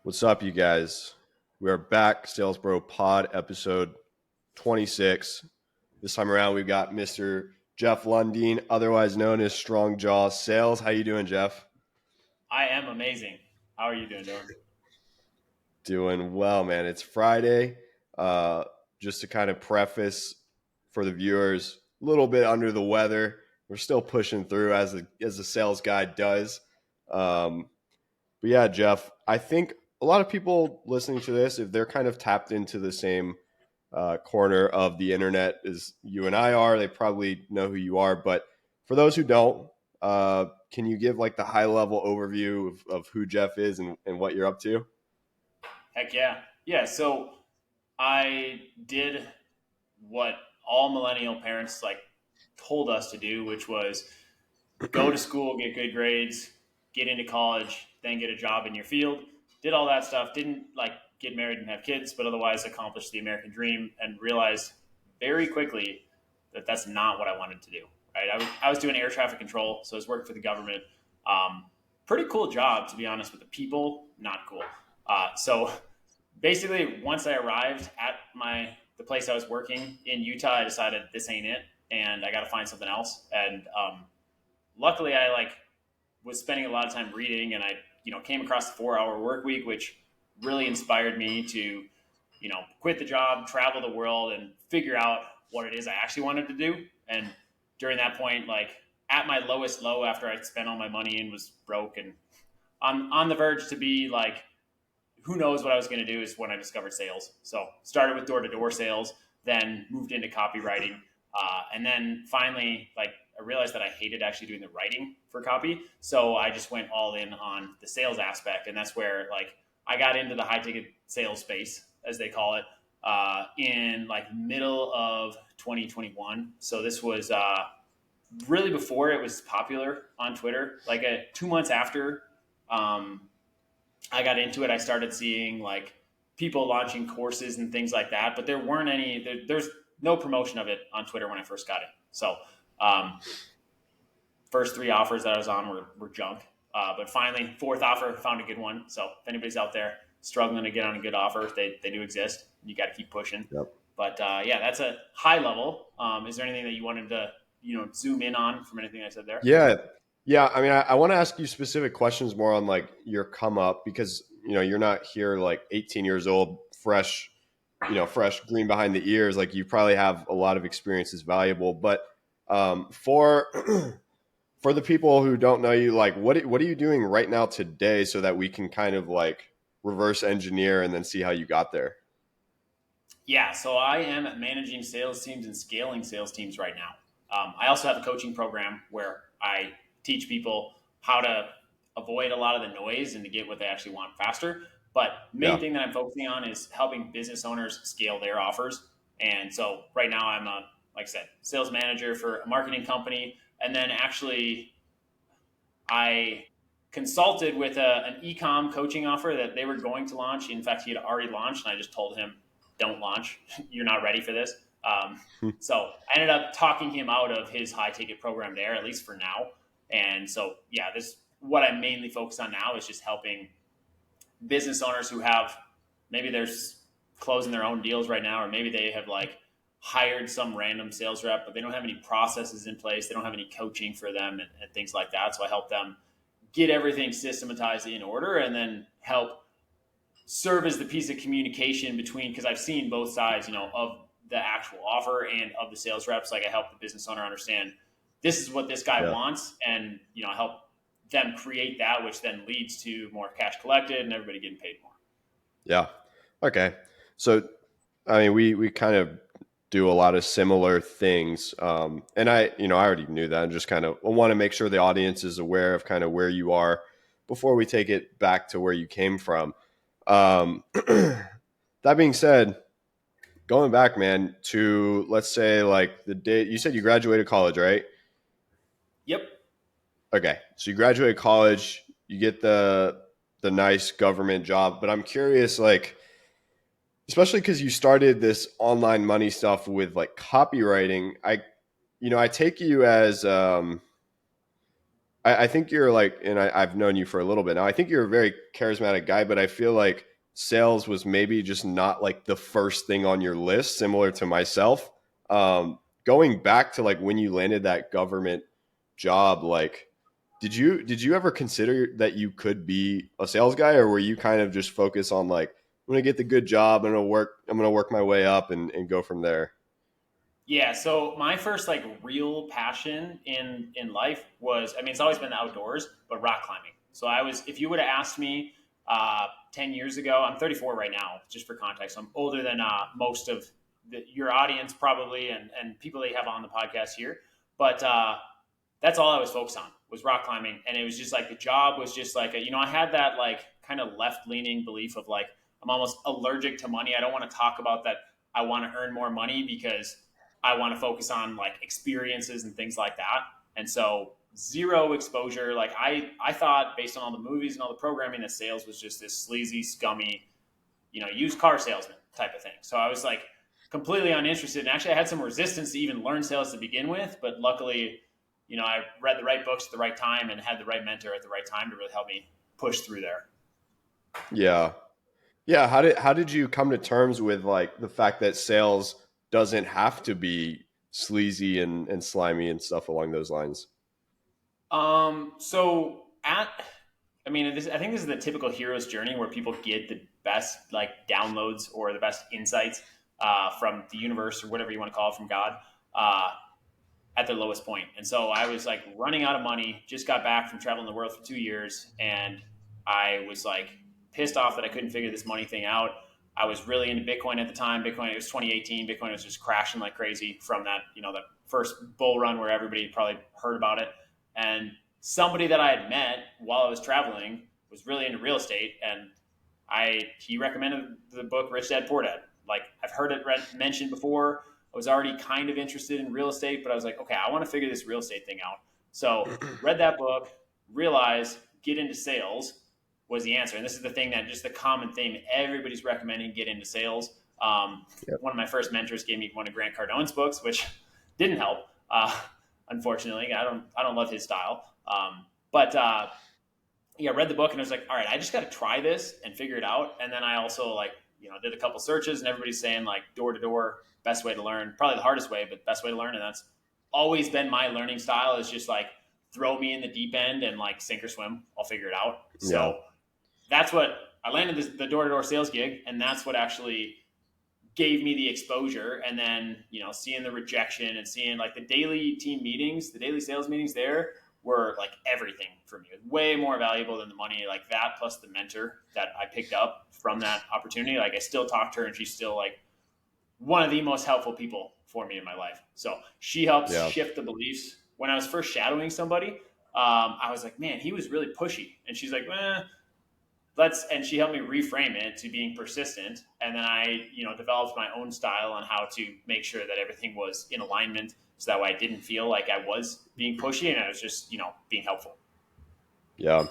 What's up, you guys? We are back, Sales Bro Pod, episode 26. This time around, we've got Mr. Jeff Lundeen, otherwise known as Strong Jaw Sales. How you doing, Jeff? I am amazing. How are you doing, Dylan? Doing well, man. It's Friday. Uh, just to kind of preface for the viewers, a little bit under the weather. We're still pushing through as the sales guy does. Um, But yeah, Jeff, I think a lot of people listening to this, if they're kind of tapped into the same corner of the internet as you and I are, they probably know who you are. But for those who don't, can you give like the high level overview of who Jeff is and what you're up to? Heck yeah. Yeah, so I did what all millennial parents told us to do, which was go to school, get good grades, get into college, then get a job in your field. Did all that stuff, didn't get married and have kids, but otherwise accomplished the American dream and realized very quickly that that's not what I wanted to do. Right? I was doing air traffic control, so I was working for the government. Pretty cool job, to be honest, with the people, not cool. So basically, once I arrived at the place I was working in Utah, I decided this ain't it, and I got to find something else. And luckily, I was spending a lot of time reading, and I came across the 4 hour work week, which really inspired me to quit the job, travel the world, and figure out what it is I actually wanted to do. And during that point, at my lowest low after I'd spent all my money and was broke and on the verge to be who knows what I was going to do, is when I discovered sales. So started with door-to-door sales, then moved into copywriting, and then finally, I realized that I hated actually doing the writing for copy. So I just went all in on the sales aspect, and that's where I got into the high ticket sales space, as they call it, in middle of 2021. So this was really before it was popular on Twitter. 2 months after I got into it, I started seeing people launching courses and things like that, but there weren't there's no promotion of it on Twitter when I first got it. So um, first three offers that I was on were junk. But finally, fourth offer, found a good one. So if anybody's out there struggling to get on a good offer, they do exist. You got to keep pushing. Yep. But yeah, that's a high level. Is there anything that you wanted to zoom in on from anything I said there? Yeah. Yeah. I mean, I want to ask you specific questions more on like your come up because, you're not here like 18 years old, fresh, fresh green behind the ears. Like you probably have a lot of experience is valuable, but for for the people who don't know you, like what are you doing right now today so that we can kind of like reverse engineer and then see how you got there? Yeah, so I am managing sales teams and scaling sales teams right now. I also have a coaching program where I teach people how to avoid a lot of the noise and to get what they actually want faster. But main Yeah. thing that I'm focusing on is helping business owners scale their offers. And so right now I'm like I said, sales manager for a marketing company. And then actually I consulted with an e-com coaching offer that they were going to launch. In fact, he had already launched, and I just told him, "Don't launch. You're not ready for this." So I ended up talking him out of his high ticket program there, at least for now. And so, yeah, this what I'm mainly focused on now is just helping business owners who have maybe they're closing their own deals right now, or maybe they have hired some random sales rep, but they don't have any processes in place. They don't have any coaching for them and things like that. So I help them get everything systematized in order and then help serve as the piece of communication between, because I've seen both sides, of the actual offer and of the sales reps. I help the business owner understand this is what this guy Yeah. wants. And, I help them create that, which then leads to more cash collected and everybody getting paid more. Yeah. Okay. So, I mean, we kind of do a lot of similar things. And I already knew that. I just kind of want to make sure the audience is aware of kind of where you are before we take it back to where you came from. That being said, going back, man, to let's say like the day you said you graduated college, right? Yep. Okay. So you graduated college, you get the nice government job, but I'm curious, like, especially because you started this online money stuff with like copywriting. I take you as I think you're like, and I've known you for a little bit now. I think you're a very charismatic guy, but I feel like sales was maybe just not like the first thing on your list, similar to myself. Going back to like when you landed that government job, like, did you ever consider that you could be a sales guy, or were you kind of just focused on like, I'm gonna get the good job, I'm gonna work my way up and go from there? Yeah, so my first like real passion in life was, I mean, it's always been the outdoors, but rock climbing. So I was, if you would have asked me 10 years ago, I'm 34 right now, just for context. So I'm older than most of your audience probably, and people that you have on the podcast here. But that's all I was focused on was rock climbing, and it was just like the job was just like I had that like kind of left leaning belief of like I'm almost allergic to money. I don't want to talk about that. I want to earn more money because I want to focus on like experiences and things like that. And so zero exposure. Like I thought based on all the movies and all the programming that sales was just this sleazy, scummy, used car salesman type of thing. So I was like completely uninterested. And actually I had some resistance to even learn sales to begin with, but luckily, I read the right books at the right time and had the right mentor at the right time to really help me push through there. Yeah. Yeah, how did you come to terms with like the fact that sales doesn't have to be sleazy and slimy and stuff along those lines? So I mean, I think this is the typical hero's journey where people get the best like downloads or the best insights from the universe or whatever you want to call it, from God. Uh, at their lowest point. And so I was like running out of money, just got back from traveling the world for 2 years. And I was like pissed off that I couldn't figure this money thing out. I was really into Bitcoin at the time. Bitcoin, it was 2018. Bitcoin was just crashing like crazy from that, that first bull run where everybody probably heard about it. And somebody that I had met while I was traveling was really into real estate. And he recommended the book Rich Dad Poor Dad. Like I've heard it mentioned before. I was already kind of interested in real estate, but I was like, okay, I want to figure this real estate thing out. So read that book, realized get into sales was the answer. And this is the thing that just the common theme everybody's recommending: get into sales. Yep. One of my first mentors gave me one of Grant Cardone's books, which didn't help. Unfortunately, I don't love his style. But yeah, read the book and I was like, all right, I just got to try this and figure it out. And then I also like, did a couple searches and everybody's saying like door to door, best way to learn, probably the hardest way, but best way to learn. And that's always been my learning style, is just like throw me in the deep end and like sink or swim. I'll figure it out. Yeah. So that's what I landed the door to door sales gig. And that's what actually gave me the exposure. And then, seeing the rejection and seeing like the daily team meetings, the daily sales meetings there were like everything for me. It was way more valuable than the money, like that plus the mentor that I picked up from that opportunity. Like I still talk to her and she's still like one of the most helpful people for me in my life. So she helps Yeah. shift the beliefs. When I was first shadowing somebody, I was like, man, he was really pushy. And she's like, and she helped me reframe it to being persistent. And then I, developed my own style on how to make sure that everything was in alignment, so that way I didn't feel like I was being pushy and I was just, being helpful. Yeah.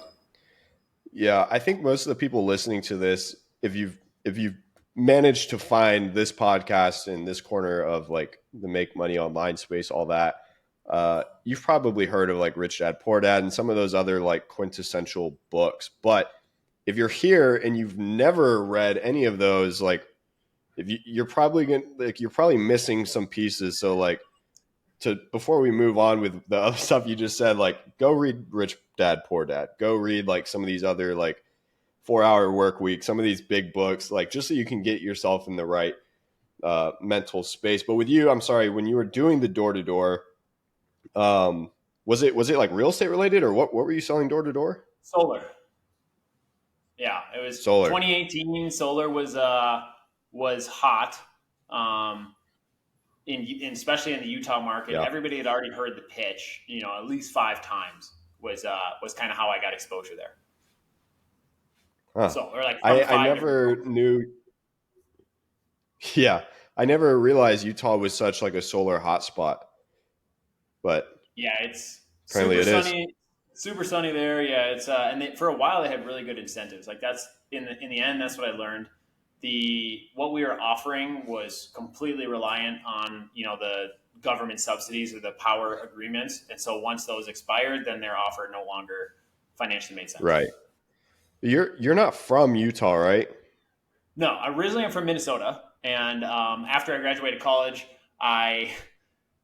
Yeah, I think most of the people listening to this, if you've managed to find this podcast in this corner of like the make money online space, all that, you've probably heard of like Rich Dad Poor Dad and some of those other like quintessential books. But if you're here and you've never read any of those, like if you're probably you're probably missing some pieces. So like to before we move on with the other stuff you just said, like go read Rich Dad Poor Dad. Go read like some of these other like 4 Hour Work Week, some of these big books, like just so you can get yourself in the right mental space. But with you, I'm sorry, when you were doing the door to door, was it like real estate related, or what were you selling door to door? Solar. Yeah, it was Solar. 2018. Solar was hot. Um, especially in the Utah market, Yeah. everybody had already heard the pitch, at least 5 times was kind of how I got exposure there. Huh. So, or like from I five different never folks. knew. Yeah. I never realized Utah was such like a solar hotspot, but Yeah, it's apparently it is. super sunny there. Yeah, it's for a while they had really good incentives. Like that's in the end, that's what I learned. What we were offering was completely reliant on the government subsidies or the power agreements. And so once those expired, then their offer no longer financially made sense. Right. You're not from Utah, right? No, originally I'm from Minnesota. And after I graduated college, I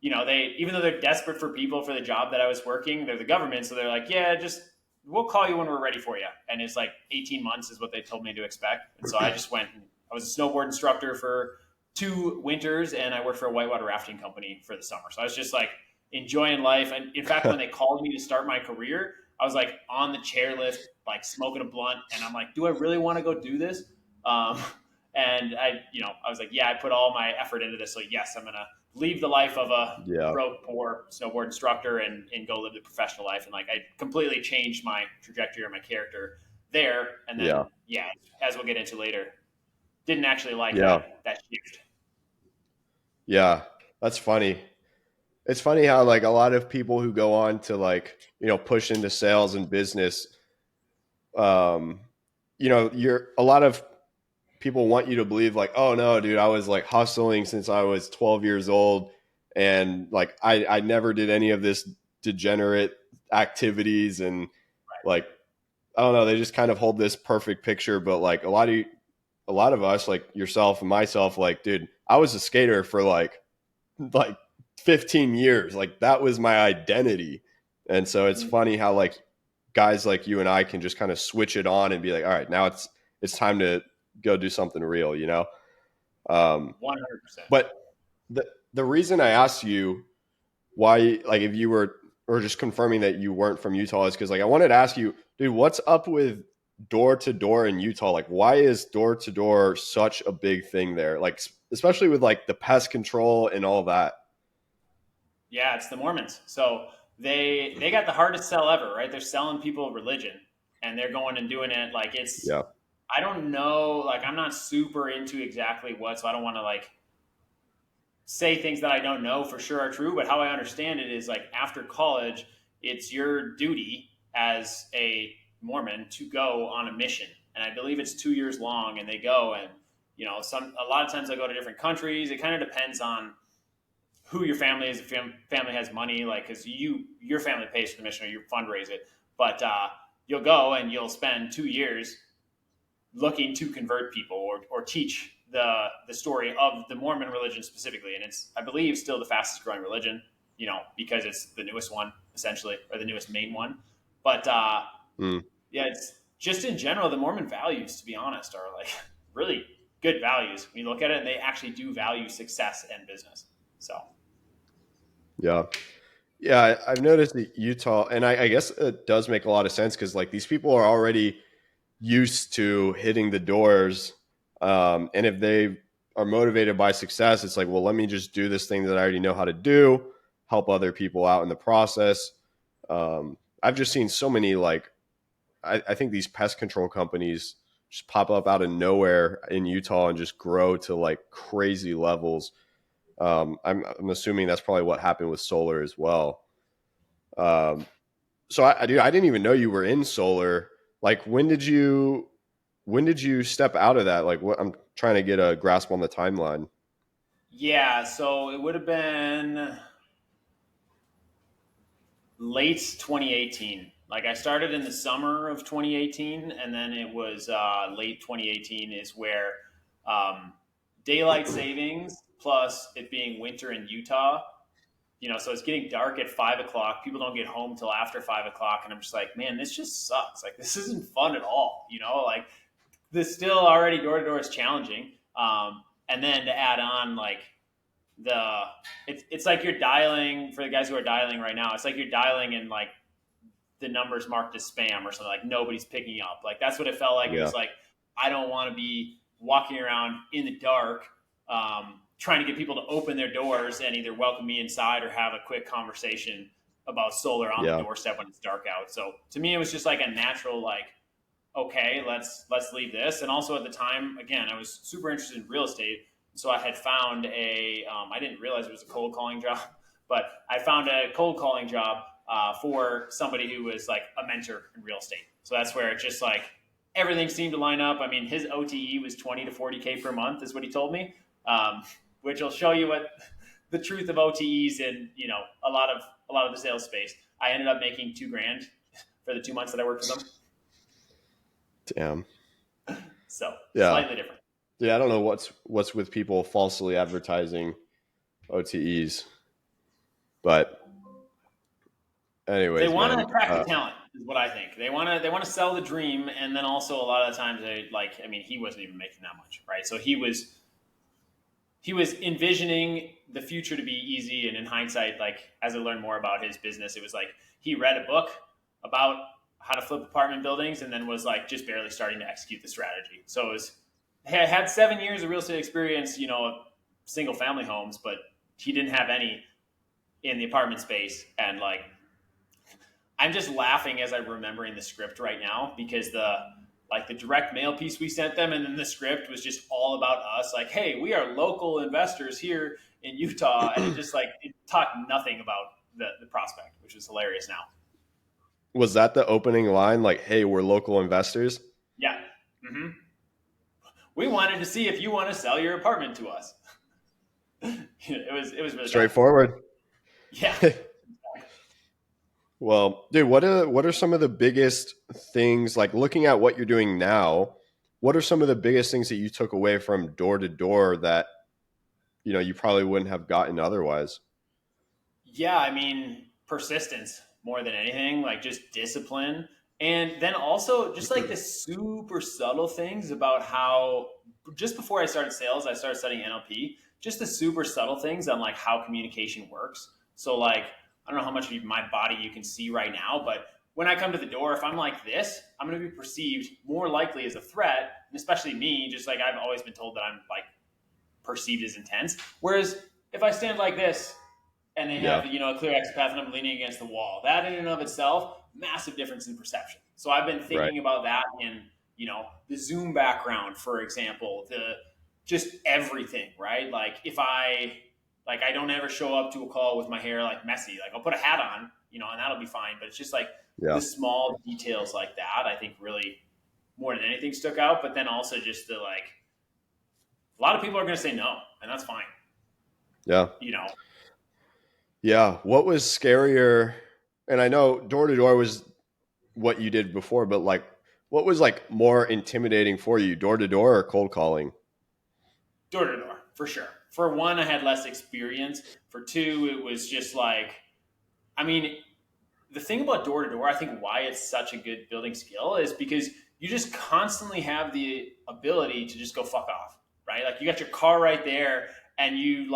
they, even though they're desperate for people for the job that I was working, they're the government, so they're like, yeah, just we'll call you when we're ready for you. And it's like 18 months is what they told me to expect. And so I just went. I was a snowboard instructor for 2 winters, and I worked for a whitewater rafting company for the summer. So I was just like enjoying life. And in fact, when they called me to start my career, I was like on the chairlift, like smoking a blunt, and I'm like, do I really want to go do this? Um, and I was like, yeah, I put all my effort into this. So yes, I'm gonna leave the life of a Yeah. broke, poor snowboard instructor and go live the professional life. And like I completely changed my trajectory or my character there. And Yeah. then yeah, as we'll get into later, didn't actually like Yeah. that shift. Yeah. That's funny. It's funny how like a lot of people who go on to like, push into sales and business, um, you're a lot of people want you to believe like, oh no, dude, I was like hustling since I was 12 years old. And like, I never did any of this degenerate activities. And like, I don't know, they just kind of hold this perfect picture. But like a lot of us, like yourself and myself, like, dude, I was a skater for like 15 years. Like that was my identity. And so it's funny how like guys like you and I can just kind of switch it on and be like, all right, now it's time to go do something real, you know? 100%. But the reason I asked you why, like, if you were, or just confirming that you weren't from Utah is because like I wanted to ask you, dude, what's up with door to door in Utah? Like, why is door to door such a big thing there? Like, especially with like the pest control and all that. Yeah, it's the Mormons. So they got the hardest sell ever, right? They're selling people religion, and they're going and doing it like it's. Yeah. I don't know, like I'm not super into exactly what, so I don't want to like say things that I don't know for sure are true. But how I understand it is like after college, it's your duty as a Mormon to go on a mission, and I believe it's 2 years long, and they go and a lot of times they go to different countries. It kind of depends on who your family is. If your family has money, like because your family pays for the mission or you fundraise it, but you'll go and you'll spend 2 years looking to convert people or teach the story of the Mormon religion specifically. And it's, I believe, still the fastest growing religion, because it's the newest one essentially, or the newest main one. But Mm, yeah, it's just in general, the Mormon values, to be honest, are like really good values. When you look at it, and they actually do value success and business. So yeah. Yeah. I've noticed that Utah, and I guess it does make a lot of sense because like these people are already used to hitting the doors. And if they are motivated by success, it's like, well, let me just do this thing that I already know how to do, help other people out in the process. I've just seen so many, like, I think these pest control companies just pop up out of nowhere in Utah and just grow to like crazy levels. I'm assuming that's probably what happened with solar as well. Um, so I didn't even know you were in solar. Like, when did you step out of that? Like, what, I'm trying to get a grasp on the timeline. yeah, so it would have been late 2018. Like I started in the summer of 2018, and then it was late 2018 is where um, daylight savings plus it being winter in Utah. So it's getting dark at 5 o'clock. People don't get home till after 5 o'clock, and I'm just like, man, this just sucks. Like this isn't fun at all. Like this still already door to door is challenging. And then to add on like the it's like you're dialing for the guys who are dialing right now. It's like you're dialing and like the numbers marked as spam or something, like nobody's picking up. Like that's what it felt like. It Yeah. was like I don't want to be walking around in the dark, trying to get people to open their doors and either welcome me inside or have a quick conversation about solar on the Yeah. doorstep when it's dark out. So to me, it was just like a natural like, okay, let's leave this. And also at the time, again, I was super interested in real estate, so I had found I didn't realize it was a cold calling job, but I found a cold calling job for somebody who was like a mentor in real estate. So that's where it just like everything seemed to line up. I mean, his OTE was 20 to 40K per month, is what he told me, which will show you what the truth of OTEs in, a lot of the sales space. I ended up making $2,000 for the 2 months that I worked for them. Damn. So Yeah. slightly different. Yeah. I don't know what's with people falsely advertising OTEs, but They anyways, want to man. attract the talent, is what I think. They want to sell the dream, and then also a lot of the times he wasn't even making that much, right? So he was envisioning the future to be easy, and in hindsight, like as I learned more about his business, it was like he read a book about how to flip apartment buildings, and then was like just barely starting to execute the strategy. So it was had 7 years of real estate experience, single family homes, but he didn't have any in the apartment space, and like I'm just laughing as I'm remembering the script right now because the direct mail piece we sent them, and then the script was just all about us. Like, hey, we are local investors here in Utah, and it talked nothing about the prospect, which was hilarious. Now, Was that the opening line? Like, hey, we're local investors. yeah, hmm we wanted to see if you want to sell your apartment to us. It was really bad. Straightforward. Yeah. Well, dude, what are some of the biggest things, like looking at what you're doing now? What are some of the biggest things that you took away from door to door that you probably wouldn't have gotten otherwise? Yeah, I mean, persistence more than anything, like just discipline. And then also just like the super subtle things about how just before I started sales, I started studying NLP, just the super subtle things on like how communication works. So like I don't know how much of my body you can see right now, but when I come to the door, if I'm like this, I'm going to be perceived more likely as a threat, and especially me, just like I've always been told that I'm like perceived as intense. Whereas if I stand like this, and they Yeah. have a clear exit path and I'm leaning against the wall. That in and of itself, massive difference in perception. So I've been Right. thinking about that in the Zoom background, for example, the just everything, right? Like if I don't ever show up to a call with my hair like messy. Like I'll put a hat on, and that'll be fine. But it's just like Yeah. the small details like that, I think really more than anything stuck out. But then also just the like a lot of people are going to say no, and that's fine. Yeah. You know, Yeah. What was scarier? And I know door to door was what you did before, but like, what was like more intimidating for you, door to door or cold calling? door to door for sure. For one, I had less experience. For two, it was just like, I mean, the thing about door to door, I think why it's such a good building skill is because you just constantly have the ability to just go fuck off, right? Like you got your car right there, and you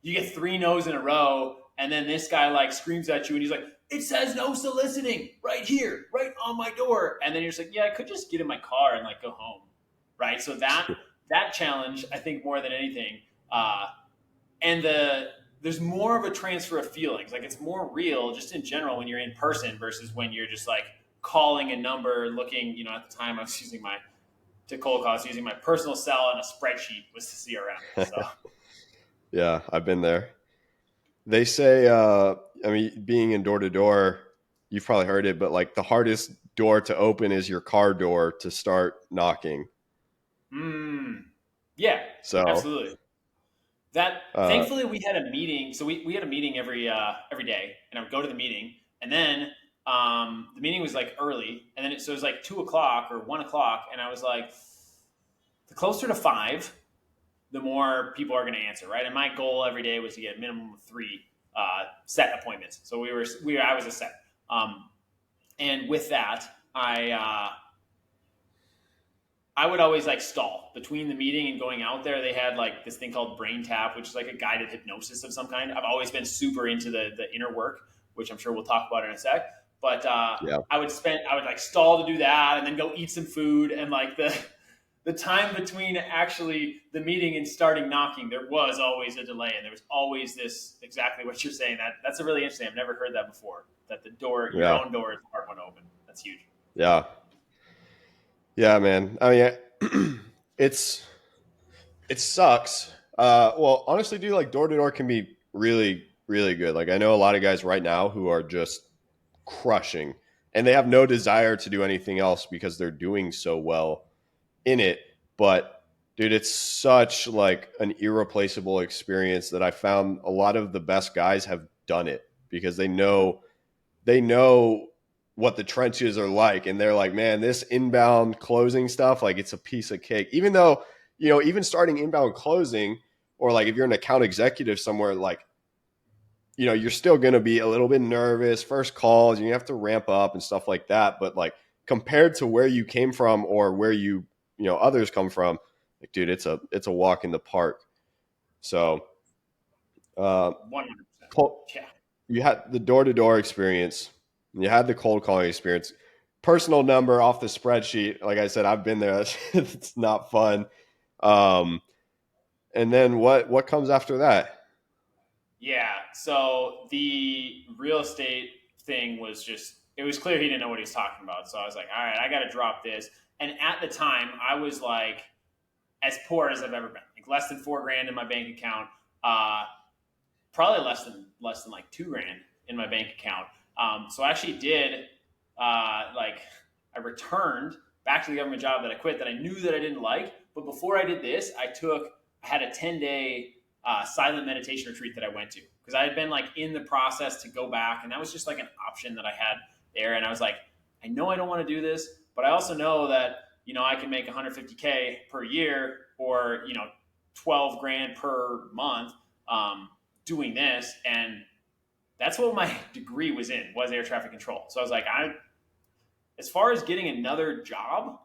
get three no's in a row, and then this guy like screams at you, and he's like, "It says no soliciting right here, right on my door," and then you're just like, "Yeah, I could just get in my car and like go home," right? So that challenge, I think, more than anything, uh, and there's more of a transfer of feelings. Like it's more real just in general when you're in person versus when you're just like calling a number, looking, at the time I was using to cold calls, using my personal cell and a spreadsheet was the CRM. So Yeah, I've been there. They say, I mean, being in door to door, you've probably heard it, but like the hardest door to open is your car door to start knocking. yeah, So, absolutely. That uh, thankfully we had a meeting. So we had a meeting every day, and I would go to the meeting, and then the meeting was like early, and then so it was like 2 o'clock or 1 o'clock, and I was like, the closer to five, the more people are going to answer, right? And my goal every day was to get a minimum of three set appointments. So I was a set, and with that, I would always like stall between the meeting and going out there. They had like this thing called brain tap, which is like a guided hypnosis of some kind. I've always been super into the inner work, which I'm sure we'll talk about in a sec. But yeah, I would like stall to do that and then go eat some food, and like the time between actually the meeting and starting knocking, there was always a delay, and there was always this exactly what you're saying. That's a really interesting. I've never heard that before. That the door, your yeah, own door, is the hard one to open. That's huge. yeah, yeah, man. I mean, it's it sucks. Well, honestly, dude, like door to door can be really, really good. Like I know a lot of guys right now who are just crushing, and they have no desire to do anything else because they're doing so well in it. But Dude, it's such like an irreplaceable experience that I found a lot of the best guys have done it because they know what the trenches are like, and they're like, man, this inbound closing stuff, like it's a piece of cake. Even though, even starting inbound closing, or like if you're an account executive somewhere, like, you're still going to be a little bit nervous first calls, you have to ramp up and stuff like that. But like compared to where you came from or where others come from, like, dude, it's a walk in the park. So, uh, 100%. cold, Yeah. you had the door-to-door experience, you had the cold calling experience, personal number off the spreadsheet. Like I said, I've been there. It's not fun. Um, and then what comes after that? Yeah. So the real estate thing was just, it was clear he didn't know what he was talking about. So I was like, all right, I got to drop this. And at the time, I was like as poor as I've ever been, like less than 4 grand in my bank account. Probably less than like 2 grand in my bank account. So I actually did like I returned back to the government job that I quit that I knew that I didn't like. But before I did this, I had a 10-day silent meditation retreat that I went to because I had been like in the process to go back, and that was just like an option that I had there. And I was like, I know I don't want to do this, but I also know that I can make 150K per year, or 12 grand per month. Doing this, and that's what my degree was air traffic control. So I was like, as far as getting another job,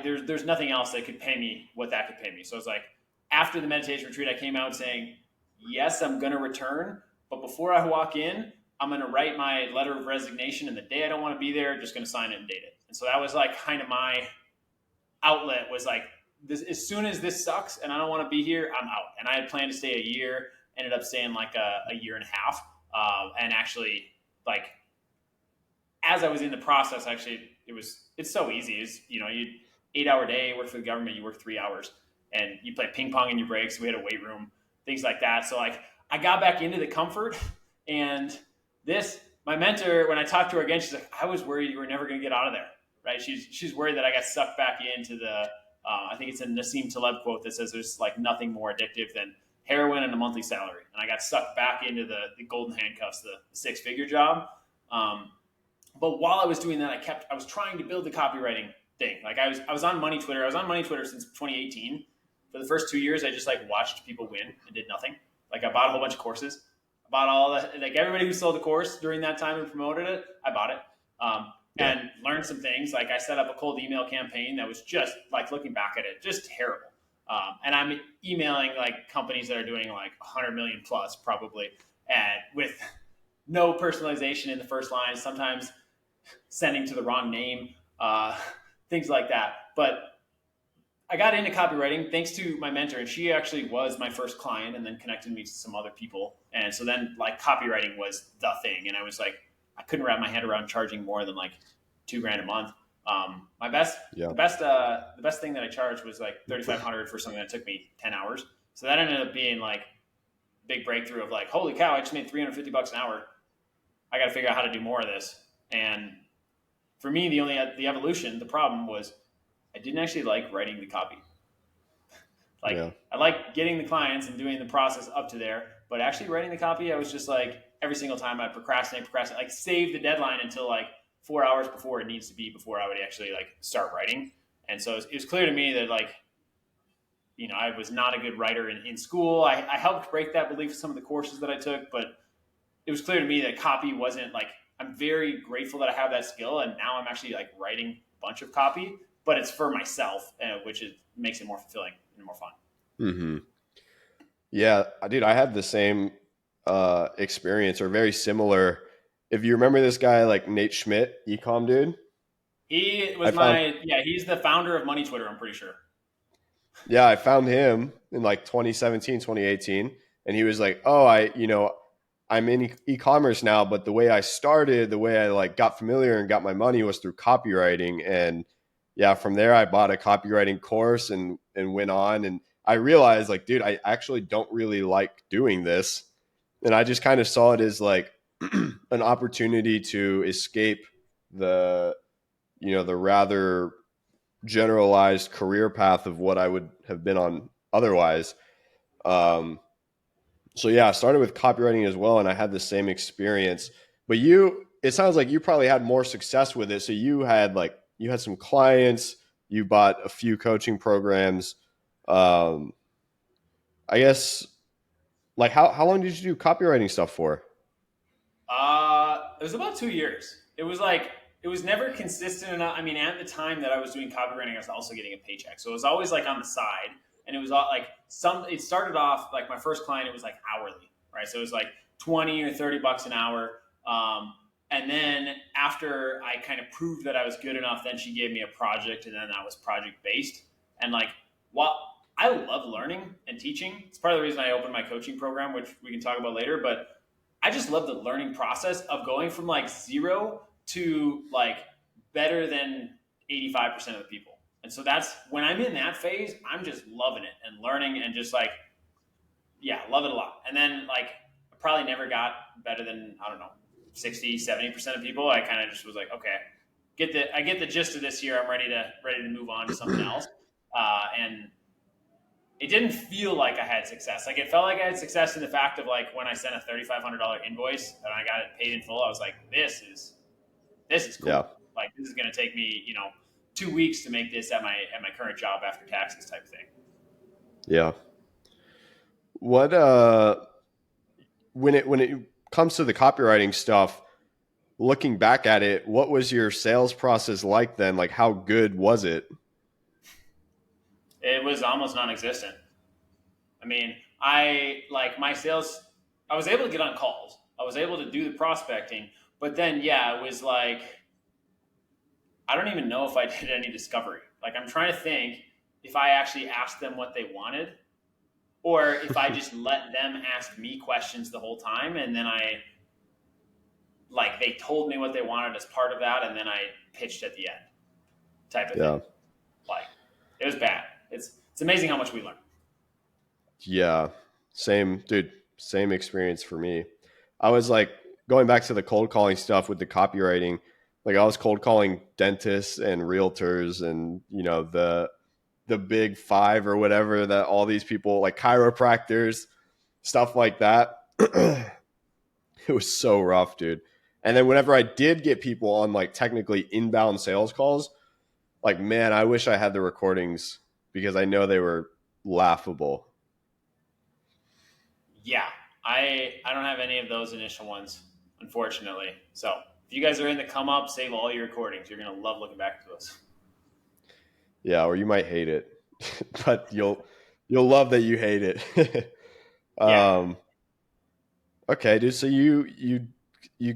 there's nothing else that could pay me what that could pay me. So I was like, after the meditation retreat, I came out saying, yes, I'm going to return, but before I walk in, I'm going to write my letter of resignation, and the day I don't want to be there, I'm just going to sign it and date it. And so that was like kind of my outlet, was like, this, as soon as this sucks and I don't want to be here, I'm out. And I had planned to stay a year, ended up staying like a year and a half. And actually, like, as I was in the process, actually, it's so easy. You 8-hour day, work for the government, you work 3 hours, and you play ping pong in your breaks. We had a weight room, things like that. So like, I got back into the comfort, and my mentor, when I talked to her again, she's like, I was worried you were never going to get out of there, right? She's worried that I got sucked back into the. I think it's a Nassim Taleb quote that says there's like nothing more addictive than heroin and a monthly salary, and I got sucked back into the golden handcuffs, the 6-figure job. Um, but while I was doing that, I was trying to build the copywriting thing. Like I was on Money Twitter. I was on Money Twitter since 2018. For the first 2 years, I just like watched people win and did nothing. Like I bought a whole bunch of courses. I bought all the, like, everybody who sold a course during that time and promoted it, I bought it. Yeah. And learned some things. Like I set up a cold email campaign that was just, like, looking back at it, just terrible. And I'm emailing like companies that are doing like 100 million plus probably, and with no personalization in the first line, sometimes sending to the wrong name, uh, things like that. But I got into copywriting thanks to my mentor, and she actually was my first client, and then connected me to some other people. And so then, like, copywriting was the thing, and I was like, I couldn't wrap my head around charging more than like 2 grand a month. My best, Yeah. the best thing that I charged was like 3,500 for something that took me 10 hours. So that ended up being like big breakthrough of like, holy cow, I just made $350 an hour. I got to figure out how to do more of this. And for me, the evolution, the problem was I didn't actually like writing the copy. Like, Yeah. I like getting the clients and doing the process up to there, but actually writing the copy, I was just like, every single time I procrastinate, like save the deadline until like 4 hours before it needs to be, before I would actually like start writing. And so it was clear to me that, like, I was not a good writer in school. I helped break that belief with some of the courses that I took, but it was clear to me that copy wasn't like, I'm very grateful that I have that skill, and now I'm actually like writing a bunch of copy, but it's for myself, which makes it more fulfilling and more fun. Hmm. Yeah, dude, I had the same experience, or very similar. If you remember this guy, like Nate Schmidt, ecom dude, He I was found, yeah, he's the founder of Money Twitter, I'm pretty sure. yeah, I found him in like 2017, 2018, and he was like, "Oh, I'm in e-commerce now, but the way I started, the way I like got familiar and got my money was through copywriting." And yeah, from there I bought a copywriting course and went on, and I realized, like, dude, I actually don't really like doing this. And I just kind of saw it as like an opportunity to escape the the rather generalized career path of what I would have been on otherwise. Um, so yeah, I started with copywriting as well, and I had the same experience. But it sounds like you probably had more success with it. So you had some clients, you bought a few coaching programs. Um, I guess like how long did you do copywriting stuff for? It was about 2 years. It was never consistent enough. I mean, at the time that I was doing copywriting, I was also getting a paycheck, so it was always like on the side, and it was all like some. It started off like my first client. It was like hourly, right? So it was like 20 or 30 bucks an hour. And then after I kind of proved that I was good enough, then she gave me a project, and then that was project based. And like, while I love learning and teaching, it's part of the reason I opened my coaching program, which we can talk about later. But I just love the learning process of going from like zero to like better than 85% of the people. And so that's when I'm in that phase, I'm just loving it and learning and just like, yeah, love it a lot. And then like, I probably never got better than, I don't know, 60, 70% of people. I kind of just was like, okay, I get the gist of this here. I'm ready to move on to something else. And it didn't feel like I had success. Like it felt like I had success in the fact of like when I sent a $3,500 invoice and I got it paid in full, I was like, this is Yeah. cool. Like this is going to take me, 2 weeks to make this at my current job after taxes type of thing. Yeah. What when it comes to the copywriting stuff, looking back at it, what was your sales process like then? Like how good was it? It was almost non-existent. I mean, I like my sales. I was able to get on calls. I was able to do the prospecting, but then yeah, it was like I don't even know if I did any discovery. Like I'm trying to think if I actually asked them what they wanted or if I just let them ask me questions the whole time and then I like they told me what they wanted as part of that and then I pitched at the end type of thing. Yeah. Like it was bad. It's amazing how much we learn. Yeah. Same, dude, same experience for me. I was like going back to the cold calling stuff with the copywriting, like I was cold calling dentists and realtors and the big five or whatever that all these people like chiropractors, stuff like that. It was so rough, dude. And then whenever I did get people on like technically inbound sales calls, like man, I wish I had the recordings because I know they were laughable. Yeah, I don't have any of those initial ones, unfortunately. So if you guys are in the come up, save all your recordings. You're gonna love looking back to those. Yeah, or you might hate it, but you'll love that you hate it. Yeah. um, okay, dude. So you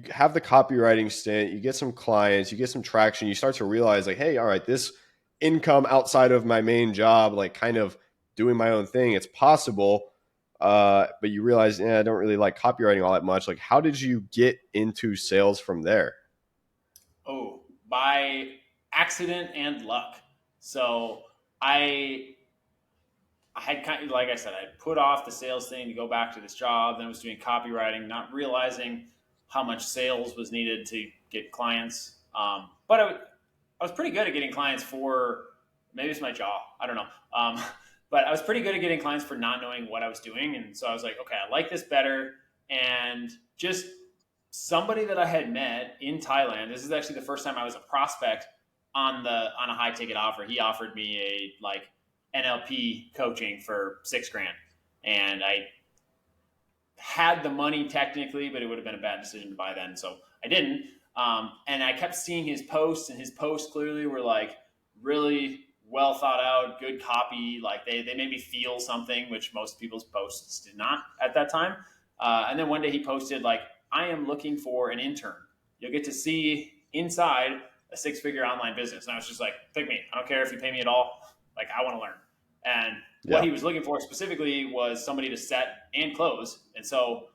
have the copywriting stint, you get some clients, you get some traction, you start to realize like, hey, all right, this income outside of my main job, like kind of doing my own thing, it's possible. But you realize, I don't really like copywriting all that much. Like, how did you get into sales from there? Oh, by accident and luck. So I I had kind of, like I said, I put off the sales thing to go back to this job. Then I was doing copywriting, not realizing how much sales was needed to get clients. I was pretty good at getting clients for maybe it's my jaw. I don't know. But I was pretty good at getting clients for not knowing what I was doing. And so I was like, okay, I like this better. And just somebody that I had met in Thailand. This is actually the first time I was a prospect on a high ticket offer. He offered me a like NLP coaching for 6 grand, and I had the money technically, but it would have been a bad decision to buy then, so I didn't. And I kept seeing his posts, and his posts clearly were like really well thought out, good copy. Like they made me feel something, which most people's posts did not at that time. And then one day he posted like, "I am looking for an intern. You'll get to see inside a 6 figure online business." And I was just like, "Pick me. I don't care if you pay me at all. Like I want to learn." And what Yeah. he was looking for specifically was somebody to set and close. And so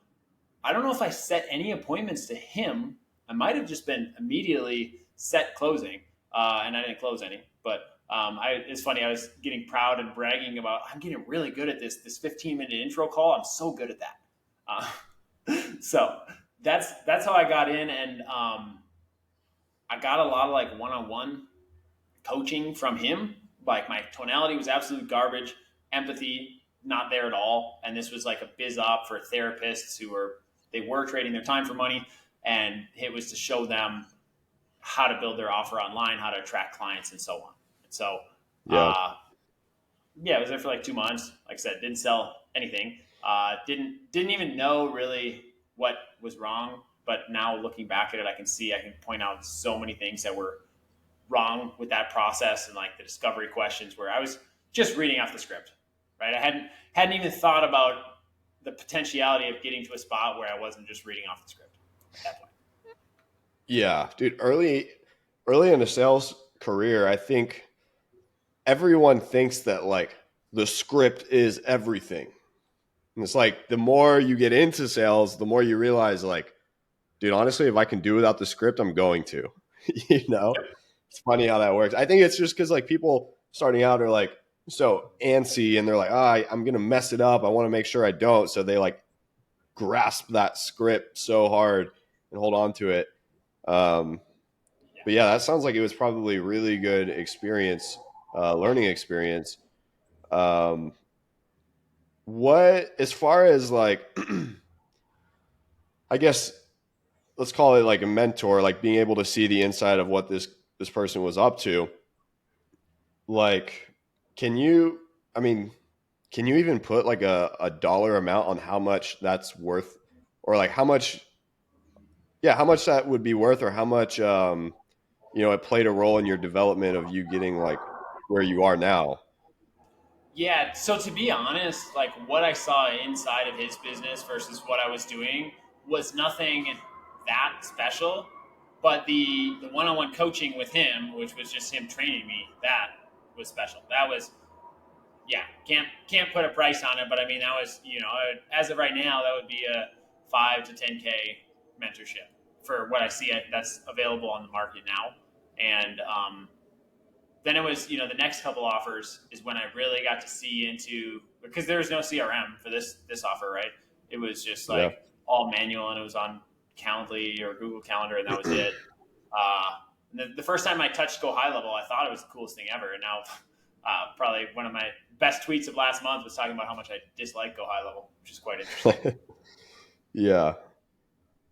I don't know if I set any appointments to him. I might have just been immediately set closing, and I didn't close any. But it's funny. I was getting proud and bragging about I'm getting really good at this 15-minute intro call. I'm so good at that. So that's how I got in, and I got a lot of like one-on-one coaching from him. Like my tonality was absolute garbage, empathy not there at all, and this was like a biz op for therapists who were trading their time for money, and it was to show them how to build their offer online, how to attract clients, and so on. And so, Yeah. uh, yeah, I was there for like 2 months. Like I said, didn't sell anything. Didn't even know really what was wrong. But now looking back at it, I can point out so many things that were wrong with that process and like the discovery questions where I was just reading off the script, right? I hadn't even thought about the potentiality of getting to a spot where I wasn't just reading off the script at that point. Yeah, dude, early in a sales career, I think everyone thinks that like the script is everything. And it's like the more you get into sales, the more you realize like, dude, honestly, if I can do without the script, I'm going to. you know? Yep. It's funny how that works. I think it's just cuz like people starting out are like so antsy and they're like, I'm going to mess it up. I want to make sure I don't." So they like grasp that script so hard and hold on to it. Um, Yeah. but yeah, that sounds like it was probably really good experience, learning experience. Um, what, as far as like, I guess let's call it like a mentor, like being able to see the inside of what this person was up to. Like, can you? I mean, can you even put like a dollar amount on how much that's worth, or like how much? Yeah, how much that would be worth, or how much it played a role in your development of you getting like where you are now. Yeah. So to be honest, like what I saw inside of his business versus what I was doing was nothing that special. But the one on one coaching with him, which was just him training me, that was special. That was yeah, can't put a price on it, but I mean that was as of right now that would be a 5 to 10K mentorship for what I see that's available on the market now, and then it was the next couple offers is when I really got to see into because there was no CRM for this offer, right? It was just Yeah. like all manual and it was on Calendly or Google Calendar and that was it. Uh, the first time I touched Go High Level, I thought it was the coolest thing ever, and now probably one of my best tweets of last month was talking about how much I dislike Go High Level, which is quite interesting. Yeah.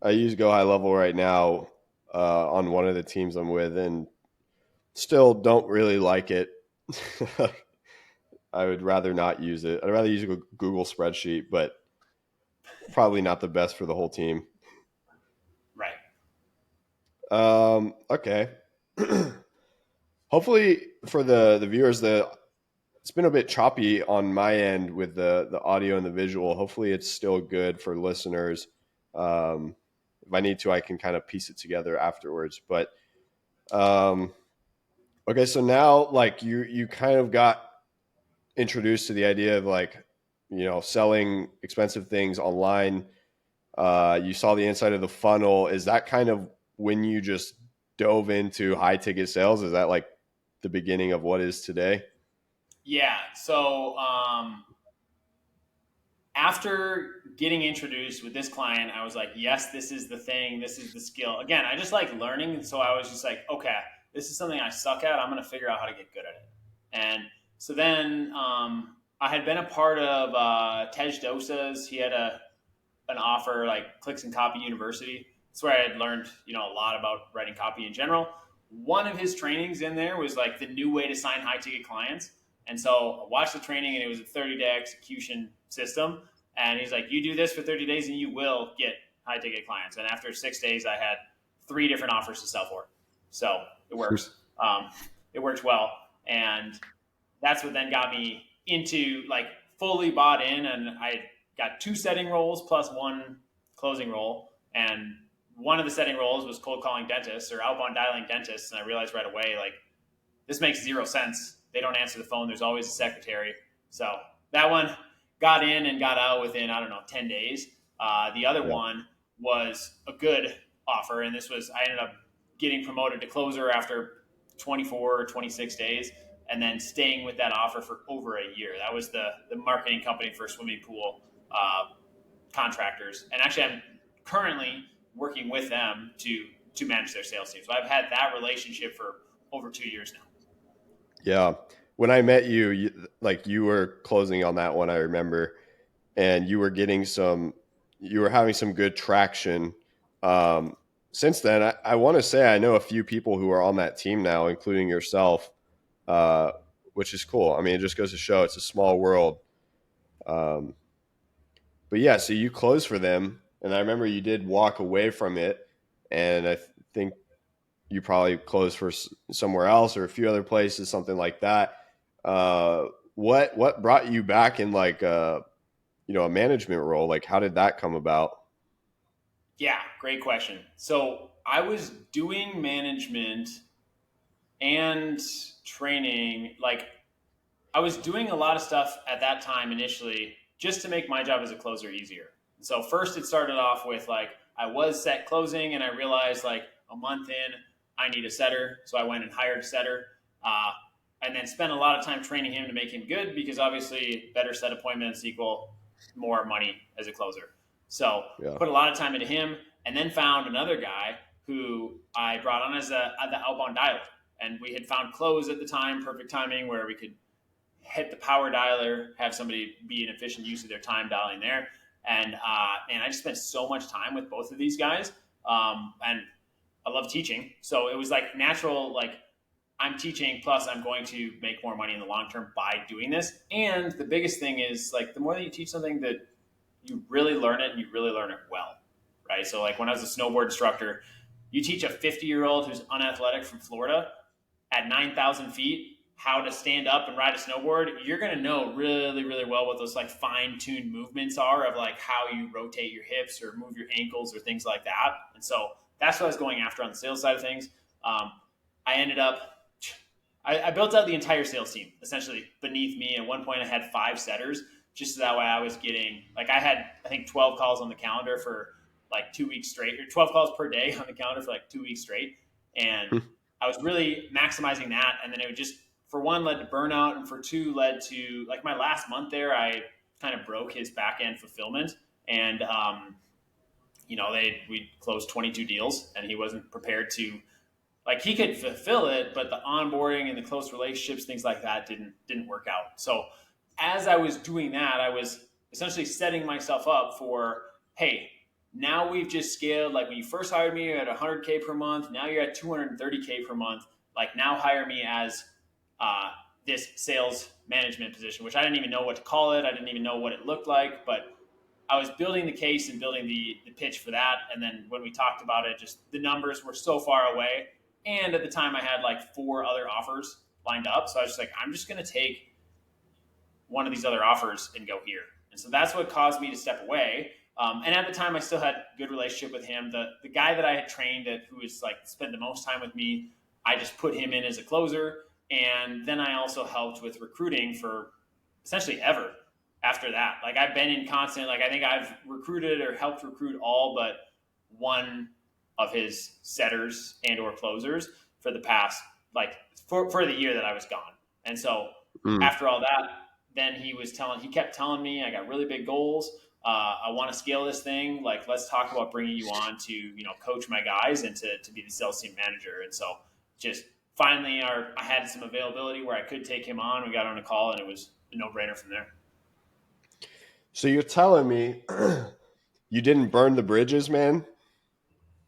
I use Go High Level right now on one of the teams I'm with, and still don't really like it. I would rather not use it. I'd rather use a Google spreadsheet, but probably not the best for the whole team. Right. Okay. Hopefully for the viewers, it's been a bit choppy on my end with the audio and the visual. Hopefully it's still good for listeners. Um, if I need to, I can kind of piece it together afterwards. But um, okay, so now like you kind of got introduced to the idea of like selling expensive things online. You saw the inside of the funnel. Is that kind of when you just dove into high ticket sales? Is that like the beginning of what is today? Yeah. So after getting introduced with this client, I was like, yes, this is the thing. This is the skill. Again, I just like learning. And so I was just like, okay, this is something I suck at. I'm going to figure out how to get good at it. And so then I had been a part of Tej Dosa's. He had an offer like Clicks and Copy University. That's where I had learned, a lot about writing copy in general. One of his trainings in there was like the new way to sign high ticket clients. And so I watched the training and it was a 30-day execution system. And he's like, you do this for 30 days and you will get high ticket clients. And after 6 days, I had 3 different offers to sell for. So it works. It works well. And that's what then got me into like fully bought in. And I got 2 setting roles plus 1 closing role. And one of the setting roles was cold calling dentists or outbound dialing dentists. And I realized right away, like, this makes 0 sense. They don't answer the phone. There's always a secretary. So that one got in and got out within, I don't know, 10 days. The other Yeah. one was a good offer. And I ended up getting promoted to closer after 24 or 26 days and then staying with that offer for over a year. That was the marketing company for swimming pool contractors. And actually, I'm currently working with them to manage their sales team. So I've had that relationship for over 2 years now. Yeah. When I met you, like you were closing on that one, I remember, and you were having some good traction. Um, since then, I want to say I know a few people who are on that team now, including yourself, uh, which is cool. I mean, it just goes to show it's a small world. Um, but yeah, so you closed for them, and I remember you did walk away from it, and think you probably closed for somewhere else or a few other places, something like that. Uh, what brought you back in like a management role? Like, how did that come about? Yeah, great question. So I was doing management and training. Like I was doing a lot of stuff at that time initially just to make my job as a closer easier. So first it started off with like I was set closing and I realized like a month in I need a setter. So I went and hired a setter. Uh, and then spent a lot of time training him to make him good because obviously better set appointments equal more money as a closer. So Yeah. put a lot of time into him and then found another guy who I brought on as the outbound dialer. And we had found close at the time, perfect timing where we could hit the power dialer, have somebody be an efficient use of their time dialing there. And man, I just spent so much time with both of these guys, and I love teaching, so it was like natural. Like I'm teaching, plus I'm going to make more money in the long term by doing this. And the biggest thing is like the more that you teach something, that you really learn it and you really learn it well, right? So like when I was a snowboard instructor, you teach a 50-year-old who's unathletic from Florida at 9,000 feet how to stand up and ride a snowboard, you're going to know really, really well what those like fine tuned movements are of like how you rotate your hips or move your ankles or things like that. And so that's what I was going after on the sales side of things. Um, I ended up, I built out the entire sales team essentially beneath me. At one point, I had 5 setters just so that way I was getting, like, I had, I think, 12 calls on the calendar for like 2 weeks straight, or 12 calls per day on the calendar for like 2 weeks straight. And I was really maximizing that. And then it would just, for one, led to burnout. And for two, led to like my last month there, I kind of broke his back end fulfillment. And, we closed 22 deals and he wasn't prepared to, like, he could fulfill it, but the onboarding and the close relationships, things like that didn't work out. So as I was doing that, I was essentially setting myself up for, hey, now we've just scaled. Like when you first hired me, you're at 100K per month. Now you're at 230K per month. Like now hire me as uh, this sales management position, which I didn't even know what to call it. I didn't even know what it looked like, but I was building the case and building the pitch for that. And then when we talked about it, just the numbers were so far away. And at the time, I had like 4 other offers lined up. So I was just like, I'm just going to take one of these other offers and go here. And so that's what caused me to step away. And at the time, I still had a good relationship with him. The guy that I had trained, who was like spent the most time with me, I just put him in as a closer. And then I also helped with recruiting for essentially ever after that. Like I've been in constant, like I think I've recruited or helped recruit all but one of his setters and or closers for the past, like for the year that I was gone. And so Mm. after all that, then he kept telling me I got really big goals. I want to scale this thing. Like, let's talk about bringing you on to, coach my guys and to be the sales team manager. And so just finally I had some availability where I could take him on. We got on a call and it was a no brainer from there. So you're telling me you didn't burn the bridges, man?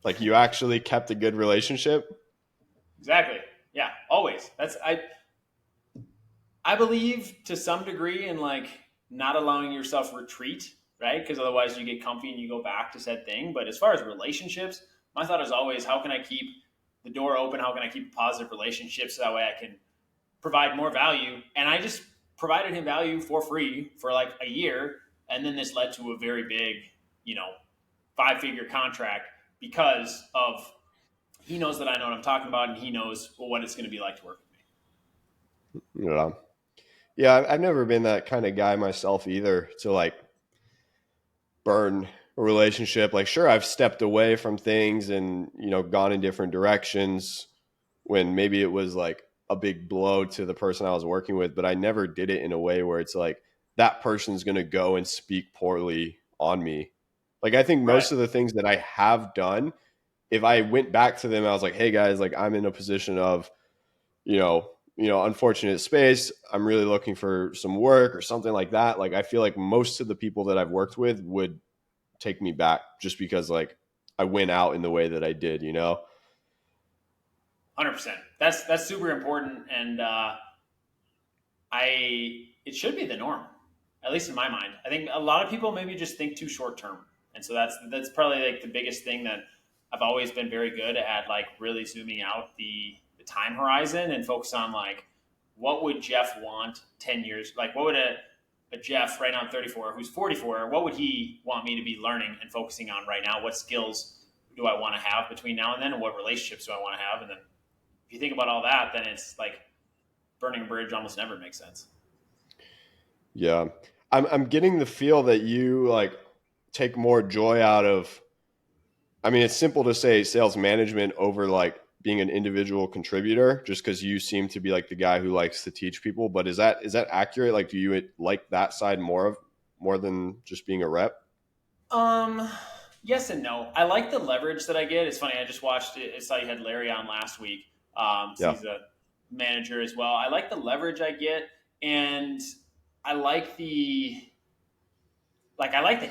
Like you actually kept a good relationship? Exactly. Yeah. Always. I believe to some degree in like not allowing yourself retreat, right? Because otherwise you get comfy and you go back to said thing. But as far as relationships, my thought is always, how can I keep the door open? How can I keep a positive relationship so that way I can provide more value? And I just provided him value for free for like a year. And then this led to a very big, you know, 5-figure contract because of he knows that I know what I'm talking about and he knows what it's going to be like to work with me. Yeah. Yeah, I've never been that kind of guy myself either to like burn a relationship. Like, sure, I've stepped away from things and, gone in different directions when maybe it was like a big blow to the person I was working with, but I never did it in a way where it's like that person's going to go and speak poorly on me. Like, I think Right. most of the things that I have done, if I went back to them, I was like, hey guys, like I'm in a position of, you know, unfortunate space. I'm really looking for some work or something like that. Like, I feel like most of the people that I've worked with would take me back just because like I went out in the way that I did. 100%. That's super important, and I it should be the norm, at least in my mind. I think a lot of people maybe just think too short term, and so that's probably like the biggest thing that I've always been very good at, like really zooming out the time horizon and focus on like what would Jeff want 10 years, like what would a Jeff right now I'm 34 who's 44, what would he want me to be learning and focusing on right now? What skills do I want to have between now and then, and what relationships do I want to have? And then if you think about all that, then it's like burning a bridge almost never makes sense. Yeah. I'm getting the feel that you like take more joy out of, I mean, it's simple to say sales management over like being an individual contributor just because you seem to be like the guy who likes to teach people. But is that accurate? Like, do you like that side more than just being a rep? Um, yes and no. I like the leverage that I get. It's funny. I just watched it. I saw you had Larry on last week. So Yeah. he's a manager as well. I like the leverage I get, and I like the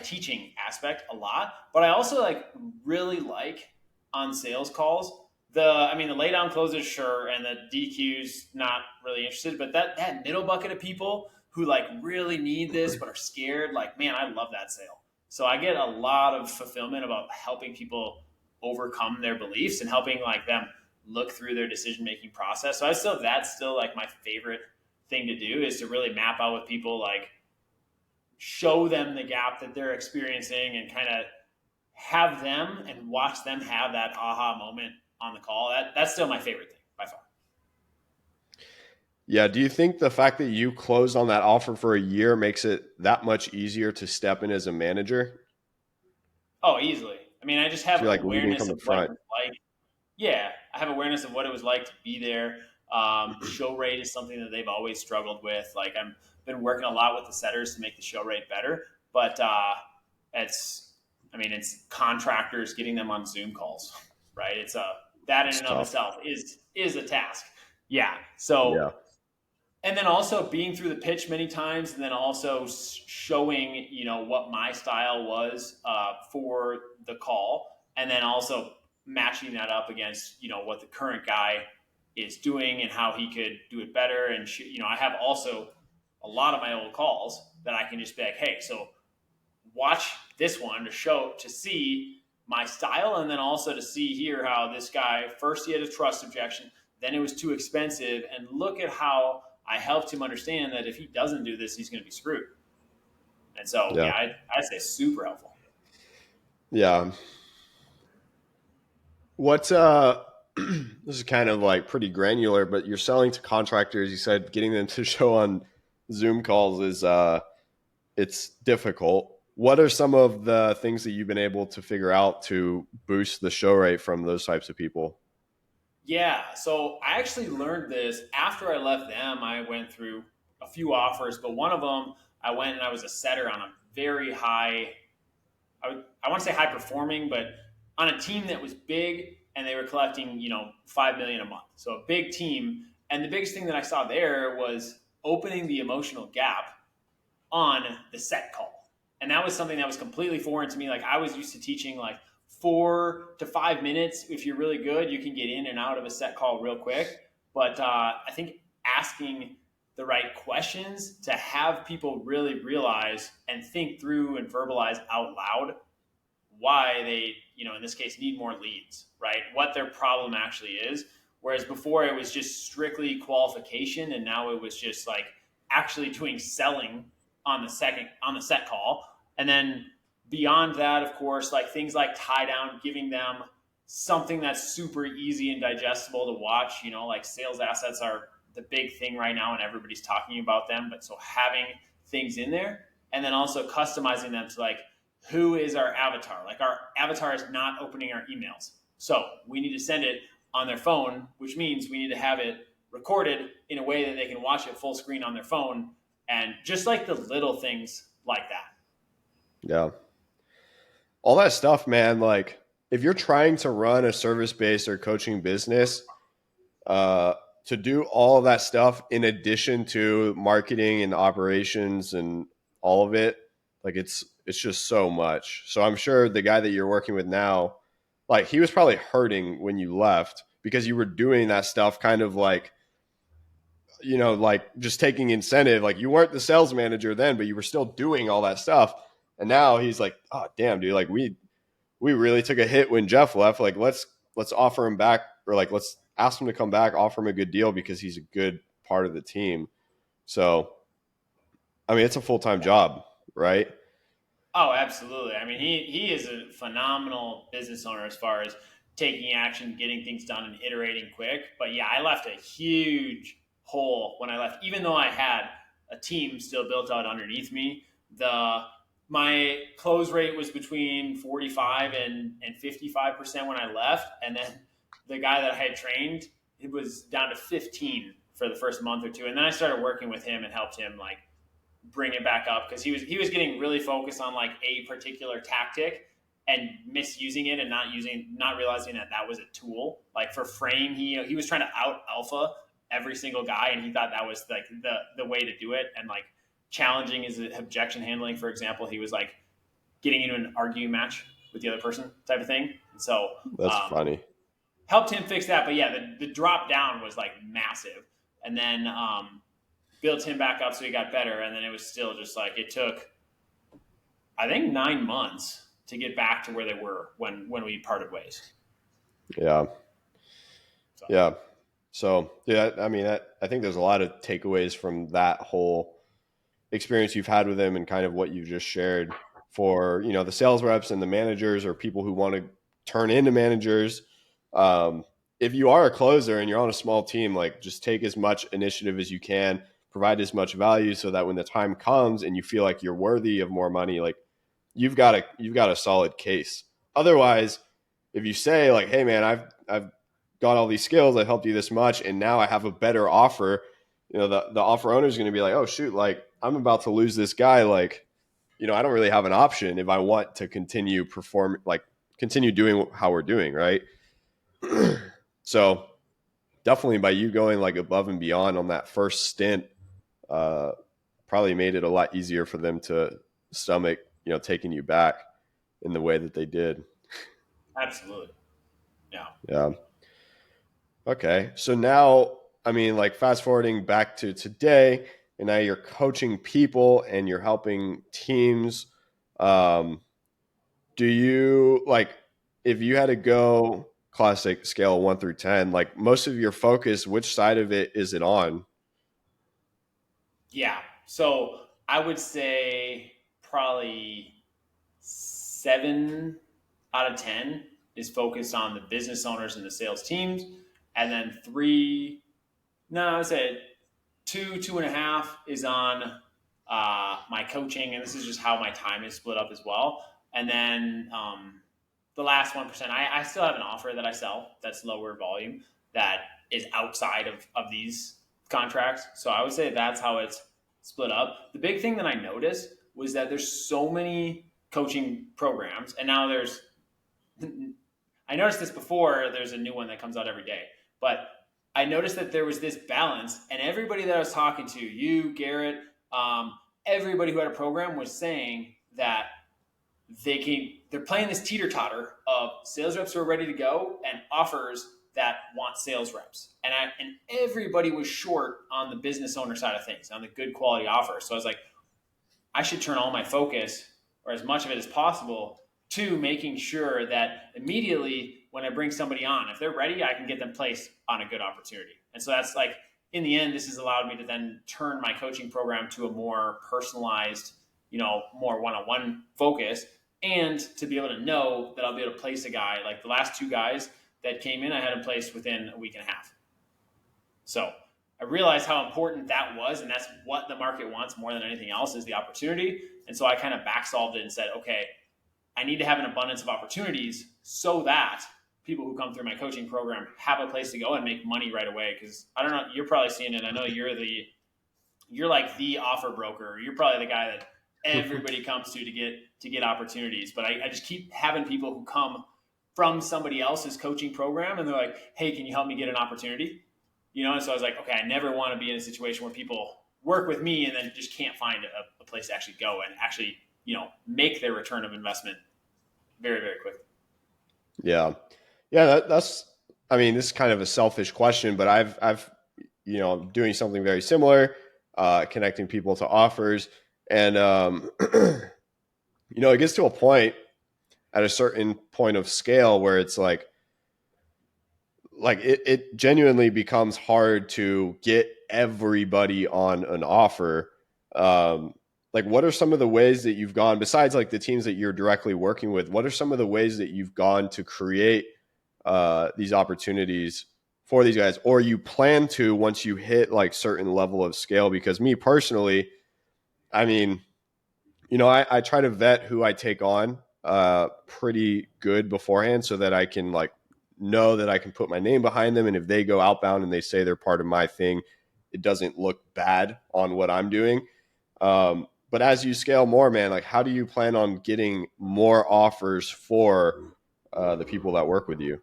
teaching aspect a lot. But I also like really like on sales calls the lay down closes, sure, and the DQs not really interested, but that middle bucket of people who like really need this but are scared, like man, I love that sale. So I get a lot of fulfillment about helping people overcome their beliefs and helping like them look through their decision making process. So that's still like my favorite thing to do is to really map out with people, like show them the gap that they're experiencing and kind of have them and watch them have that aha moment on the call. That's still my favorite thing by far. Yeah. Do you think the fact that you closed on that offer for a year makes it that much easier to step in as a manager? Oh, easily. I mean, I just So have you're like leading awareness from of the what it front. was like. Yeah, I have awareness of what it was like to be there. Show rate is something that they've always struggled with. Like I'm been working a lot with the setters to make the show rate better, but it's it's contractors getting them on Zoom calls, right? It's a that in It's and of tough. itself is a task. Yeah. So Yeah. and then also being through the pitch many times, and then also showing what my style was for the call, and then also matching that up against what the current guy is doing and how he could do it better. And I have also a lot of my old calls that I can just be like, hey, so watch this one to see my style, and then also to see here how this guy first he had a trust objection, then it was too expensive, and look at how I helped him understand that if he doesn't do this, he's going to be screwed. And so, Yeah. yeah, I say super helpful. Yeah. What's this is kind of like pretty granular, but you're selling to contractors. You said getting them to show on Zoom calls is it's difficult. What are some of the things that you've been able to figure out to boost the show rate from those types of people? Yeah, so I actually learned this after I left them. I went through a few offers, but one of them I went and I was a setter on a very high I want to say high performing, but on a team that was big and they were collecting, 5 million a month. So a big team. And the biggest thing that I saw there was opening the emotional gap on the set call. And that was something that was completely foreign to me. Like I was used to teaching like 4 to 5 minutes. If you're really good, you can get in and out of a set call real quick. But I think asking the right questions to have people really realize and think through and verbalize out loud why they, in this case, need more leads, right? What their problem actually is. Whereas before it was just strictly qualification, and now it was just like actually doing selling on the set call. And then beyond that, of course, like things like tie down, giving them something that's super easy and digestible to watch. Like sales assets are the big thing right now, and everybody's talking about them. But so having things in there, and then also customizing them to like who is our avatar? Like our avatar is not opening our emails. So we need to send it on their phone, which means we need to have it recorded in a way that they can watch it full screen on their phone. And just like the little things like that. Yeah. All that stuff, man. Like if you're trying to run a service based or coaching business, to do all of that stuff in addition to marketing and operations and all of it, like it's just so much. So I'm sure the guy that you're working with now, like he was probably hurting when you left because you were doing that stuff kind of like, like just taking incentive. Like you weren't the sales manager then, but you were still doing all that stuff. And now he's like, oh damn, dude, like we really took a hit when Jeff left. Like let's offer him back, or like let's ask him to come back, offer him a good deal because he's a good part of the team. So I mean, it's a full-time job, right? Oh, absolutely. I mean, he is a phenomenal business owner as far as taking action, getting things done, and iterating quick. But yeah, I left a huge hole when I left. Even though I had a team still built out underneath me, the my close rate was between 45 and 55% when I left, and then the guy that I had trained, it was down to 15 for the first month or two, and then I started working with him and helped him like bring it back up because he was getting really focused on like a particular tactic and misusing it and not realizing that that was a tool. Like for frame, he was trying to out alpha every single guy, and he thought that was like the way to do it. And like challenging his objection handling, for example, he was like getting into an arguing match with the other person type of thing. And so That's funny. helped him fix that. But yeah, the drop down was like massive. And then built him back up so he got better. And then it was still just like it took, I think, 9 months to get back to where they were when we parted ways. Yeah. So Yeah. So yeah, I mean, I think there's a lot of takeaways from that whole experience you've had with him and kind of what you just shared for, the sales reps and the managers or people who want to turn into managers. If you are a closer and you're on a small team, like just take as much initiative as you can, provide as much value so that when the time comes and you feel like you're worthy of more money, like you've got a solid case. Otherwise, if you say like, hey man, I've got all these skills, I've helped you this much, and now I have a better offer, the offer owner is going to be like, oh shoot, like I'm about to lose this guy. Like, I don't really have an option if I want to continue doing how we're doing, right? So definitely by you going like above and beyond on that first stint, uh, probably made it a lot easier for them to stomach, taking you back in the way that they did. absolutely, yeah. Yeah. Okay. So now, I mean, like fast forwarding back to today, and now you're coaching people and you're helping teams. Um, do you like, if you had to go classic scale 1 through 10, like most of your focus, which side of it is it on? Yeah. So I would say probably 7 out of 10 is focused on the business owners and the sales teams, and then three, no, I would say two, 2.5 is on my coaching, and this is just how my time is split up as well. And then the last 1%, I still have an offer that I sell that's lower volume that is outside of these contracts. So I would say that's how it's split up. The big thing that I noticed was that there's so many coaching programs, and now I noticed this before, there's a new one that comes out every day, but I noticed that there was this balance, and everybody that I was talking to, you, Garrett, everybody who had a program was saying that they're playing this teeter totter of sales reps who are ready to go and offers that want sales reps, and everybody was short on the business owner side of things, on the good quality offer. So I was like, I should turn all my focus, or as much of it as possible, to making sure that immediately when I bring somebody on, if they're ready, I can get them placed on a good opportunity. And so that's like, in the end, this has allowed me to then turn my coaching program to a more personalized, more one-on-one focus, and to be able to know that I'll be able to place a guy. Like the last 2 guys that came in, I had them placed within a week and a half. So I realized how important that was, and that's what the market wants more than anything else, is the opportunity. And so I kind of back solved it and said, okay, I need to have an abundance of opportunities so that people who come through my coaching program have a place to go and make money right away. Because I don't know, you're probably seeing it. I know you're like the offer broker. You're probably the guy that everybody comes to get opportunities. But I just keep having people who come from somebody else's coaching program, and they're like, hey, can you help me get an opportunity? And so I was like, okay, I never want to be in a situation where people work with me and then just can't find a place to actually go and actually, make their return of investment very, very quickly. Yeah. Yeah. That's, I mean, this is kind of a selfish question, but I've, doing something very similar, connecting people to offers. And, it gets to a point at a certain point of scale where it's like it genuinely becomes hard to get everybody on an offer. Um, like, what are some of the ways that you've gone besides like the teams that you're directly working with? What are some of the ways that you've gone to create these opportunities for these guys, or you plan to once you hit like certain level of scale? Because me personally, I mean, I try to vet who I take on pretty good beforehand so that I can like know that I can put my name behind them. And if they go outbound and they say they're part of my thing, it doesn't look bad on what I'm doing. But as you scale more, man, like how do you plan on getting more offers for the people that work with you?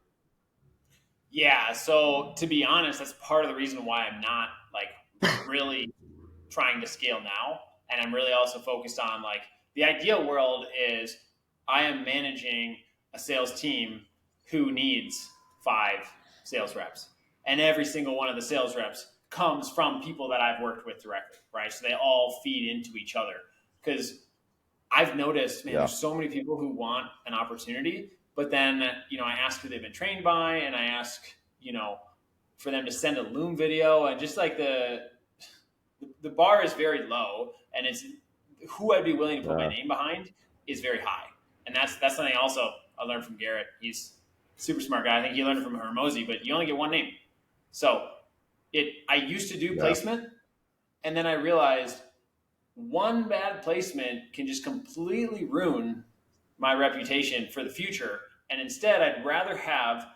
Yeah. So to be honest, that's part of the reason why I'm not like really trying to scale now. And I'm really also focused on like the ideal world is I am managing a sales team who needs 5 sales reps. And every single one of the sales reps comes from people that I've worked with directly, right? So they all feed into each other. Because I've noticed, man, Yeah. there's so many people who want an opportunity, but then, I ask who they've been trained by and I ask, you know, for them to send a Loom video and just like the bar is very low and it's who I'd be willing to put my Yeah. name behind is very high. And that's something also I learned from Garrett. He's a super smart guy. I think he learned it from Hermosi, but you only get one name. So I used to do Yeah. placement and then I realized one bad placement can just completely ruin my reputation for the future. And instead, I'd rather have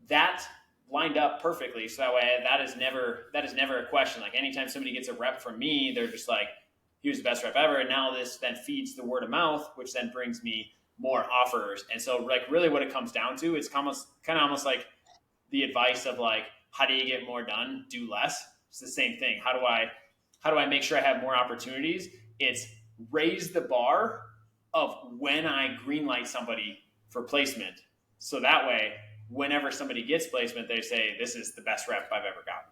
that lined up perfectly, so that way that is never a question. Like anytime somebody gets a rep from me, they're just like, "He was the best rep ever," and now this then feeds the word of mouth, which then brings me more offers. And so, like, really, what it comes down to, it's almost like the advice of like, how do you get more done? Do less. It's the same thing. How do I make sure I have more opportunities? It's raise the bar of when I greenlight somebody for placement. So that way, whenever somebody gets placement, they say, this is the best rep I've ever gotten.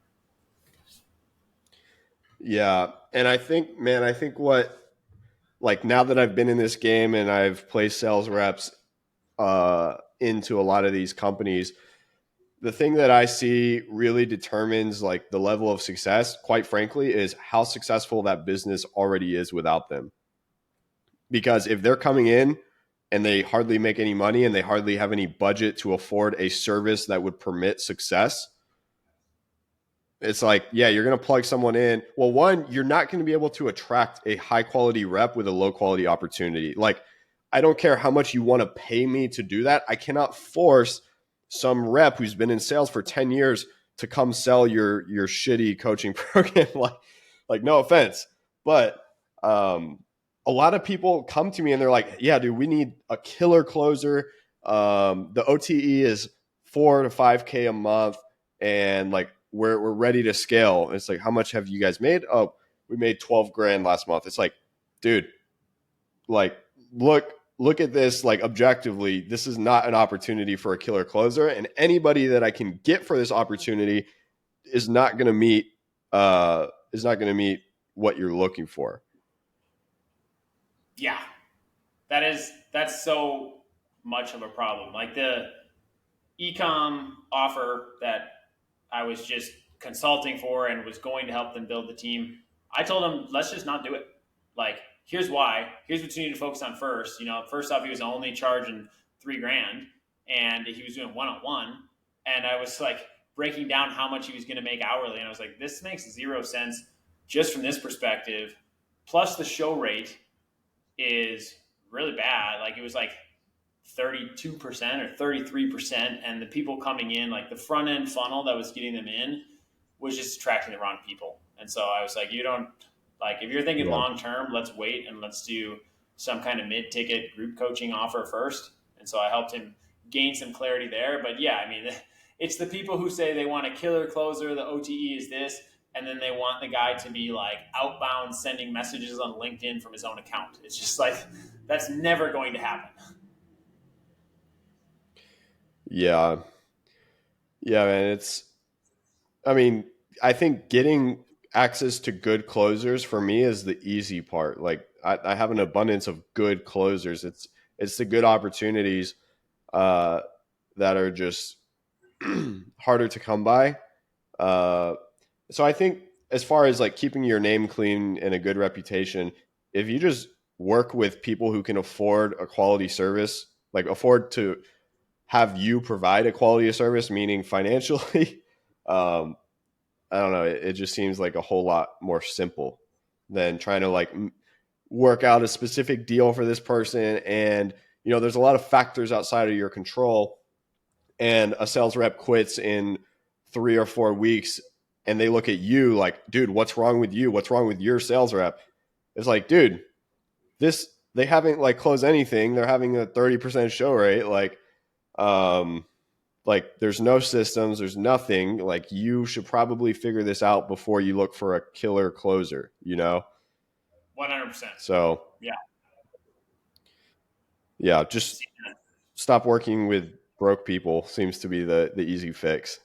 Yeah. And I think, man, I think what, like now that I've been in this game and I've placed sales reps into a lot of these companies, the thing that I see really determines like the level of success, quite frankly, is how successful that business already is without them. Because if they're coming in and they hardly make any money and they hardly have any budget to afford a service that would permit success, it's like, yeah, you're going to plug someone in. Well, one, you're not going to be able to attract a high quality rep with a low quality opportunity. Like, I don't care how much you want to pay me to do that. I cannot force some rep who's been in sales for 10 years to come sell your shitty coaching program. Like no offense, but a lot of people come to me and they're like, yeah, dude, we need a killer closer. The OTE is 4 to 5K a month. And like, we're ready to scale. It's like, how much have you guys made? Oh, we made 12 grand last month. It's like, dude, like look at this like objectively. This is not an opportunity for a killer closer, and anybody that I can get for this opportunity is not going to meet what you're looking for. Yeah, that's so much of a problem. Like the ecom offer that I was just consulting for and was going to help them build the team. I told them, let's just not do it. Like, here's why. Here's what you need to focus on first. First off, he was only charging 3 grand and he was doing one on one. And I was like breaking down how much he was going to make hourly. And I was like, this makes 0 sense just from this perspective. Plus, the show rate is really bad. Like, it was like 32% or 33%, and the people coming in, like the front end funnel that was getting them in, was just attracting the wrong people. And so I was like, you don't, like, if you're thinking Yeah. long term, let's wait and let's do some kind of mid ticket group coaching offer first. And so I helped him gain some clarity there. But yeah, I mean, It's the people who say they want a killer closer, the OTE is this, and then they want the guy to be like outbound sending messages on LinkedIn from his own account. It's just like that's never going to happen. Yeah. Yeah, man. I mean, I think getting access to good closers for me is the easy part. Like I have an abundance of good closers. It's the good opportunities uh, that are just harder to come by. Uh, so I think as far as like keeping your name clean and a good reputation, if you just work with people who can afford a quality service, like afford to have you provide a quality of service, meaning financially, um, I don't know. It just seems like a whole lot more simple than trying to like work out a specific deal for this person. And, there's a lot of factors outside of your control. And a sales rep quits in 3 or 4 weeks and they look at you like, dude, what's wrong with you? What's wrong with your sales rep? It's like, dude, they haven't like closed anything. They're having a 30% show rate. Um, like there's no systems, there's nothing. Like you should probably figure this out before you look for a killer closer. 100%. So Yeah. yeah, just stop working with broke people seems to be the easy fix.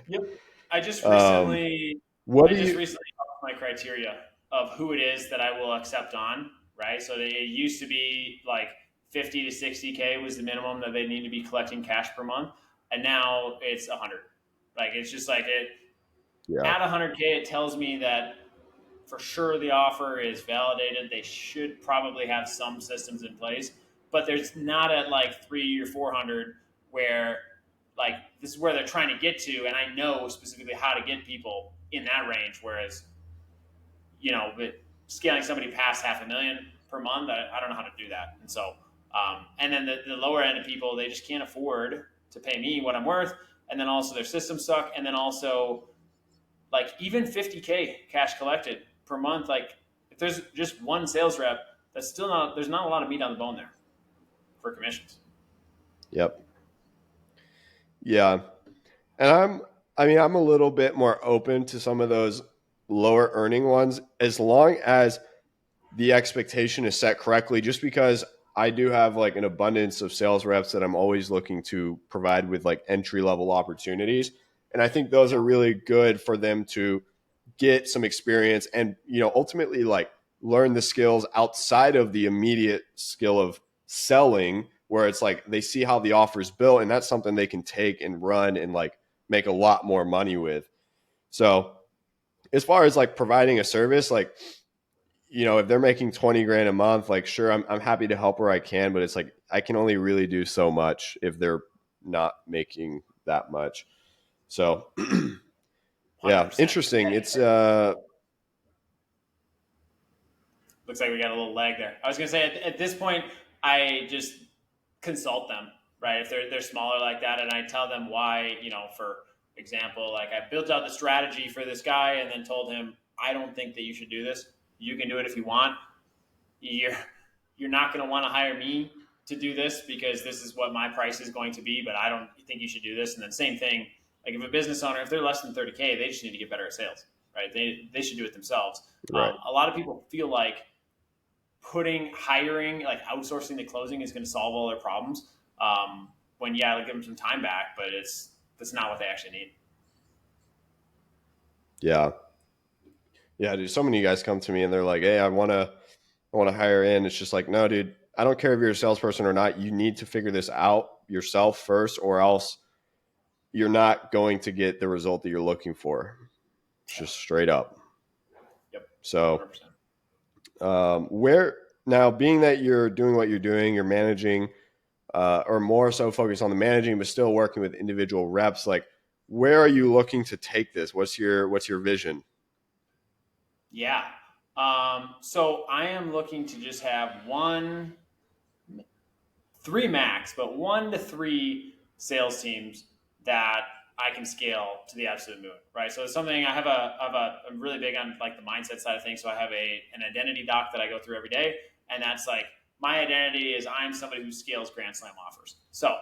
Yep. I just um, recently what I do just you? recently upped my criteria of who it is that I will accept on, right? So it used to be like 50 to 60K was the minimum that they need to be collecting cash per month, and now it's 100. Like it's just like it Yeah, at 100K it tells me that for sure the offer is validated. They should probably have some systems in place, but there's not at like 3 or 400 where like this is where they're trying to get to, and I know specifically how to get people in that range. Whereas but scaling somebody past 500,000 per month, I don't know how to do that, and so and then the lower end of people they just can't afford to pay me what I'm worth, and then also their systems suck, and then also like even 50K cash collected per month, like if there's just one sales rep, that's still not there's not a lot of meat on the bone there for commissions. yep, yeah. And I'm a little bit more open to some of those lower earning ones as long as the expectation is set correctly, just because I do have like an abundance of sales reps that I'm always looking to provide with like entry level opportunities. And I think those Yeah, are really good for them to get some experience and, ultimately like learn the skills outside of the immediate skill of selling, where it's like they see how the offer is built and that's something they can take and run and like make a lot more money with. So as far as like providing a service, like if they're making 20 grand a month, like, sure, I'm happy to help where I can, but it's like, I can only really do so much if they're not making that much. So, yeah, 100%. interesting. It's, Looks like we got a little lag there. I was gonna say at this point, I just consult them, right? If they're smaller like that, and I tell them why, for example, like I built out the strategy for this guy, and then told him I don't think that you should do this. You can do it if you want. You're you're not going to want to hire me to do this because this is what my price is going to be, but I don't think you should do this. And then same thing, like if a business owner, if they're less than 30K, they just need to get better at sales, right? They should do it themselves. right. A lot of people feel like hiring, like outsourcing the closing is going to solve all their problems. When yeah, they'll give them some time back, but that's not what they actually need. Yeah. Yeah, dude. So many guys come to me and they're like, hey, I want to hire in. It's just like, no, dude, I don't care if you're a salesperson or not. You need to figure this out yourself first, or else you're not going to get the result that you're looking for. It's Yeah. just straight up. Yep. So, 100%. where now, being that you're doing what you're doing, you're managing, or more so focused on the managing, but still working with individual reps. Like, where are you looking to take this? What's your vision? Yeah. So I am looking to just have three max, but 1 to 3 sales teams that I can scale to the absolute moon, right? So it's something I'm really big on like the mindset side of things. So I have an identity doc that I go through every day, and that's like my identity is I'm somebody who scales Grand Slam offers. So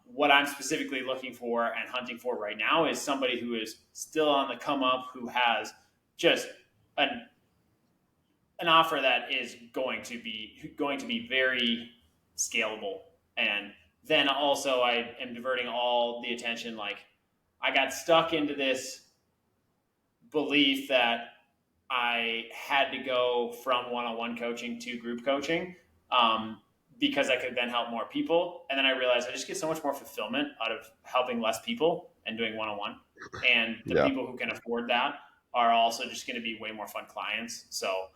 What I'm specifically looking for and hunting for right now is somebody who is still on the come up, who has just an an offer that is going to be very scalable. And then also I am diverting all the attention. Like, I got stuck into this belief that I had to go from one-on-one coaching to group coaching, um, because I could then help more people. And then I realized I just get so much more fulfillment out of helping less people and doing one-on-one. And the Yeah. people who can afford that are also just going to be way more fun clients. So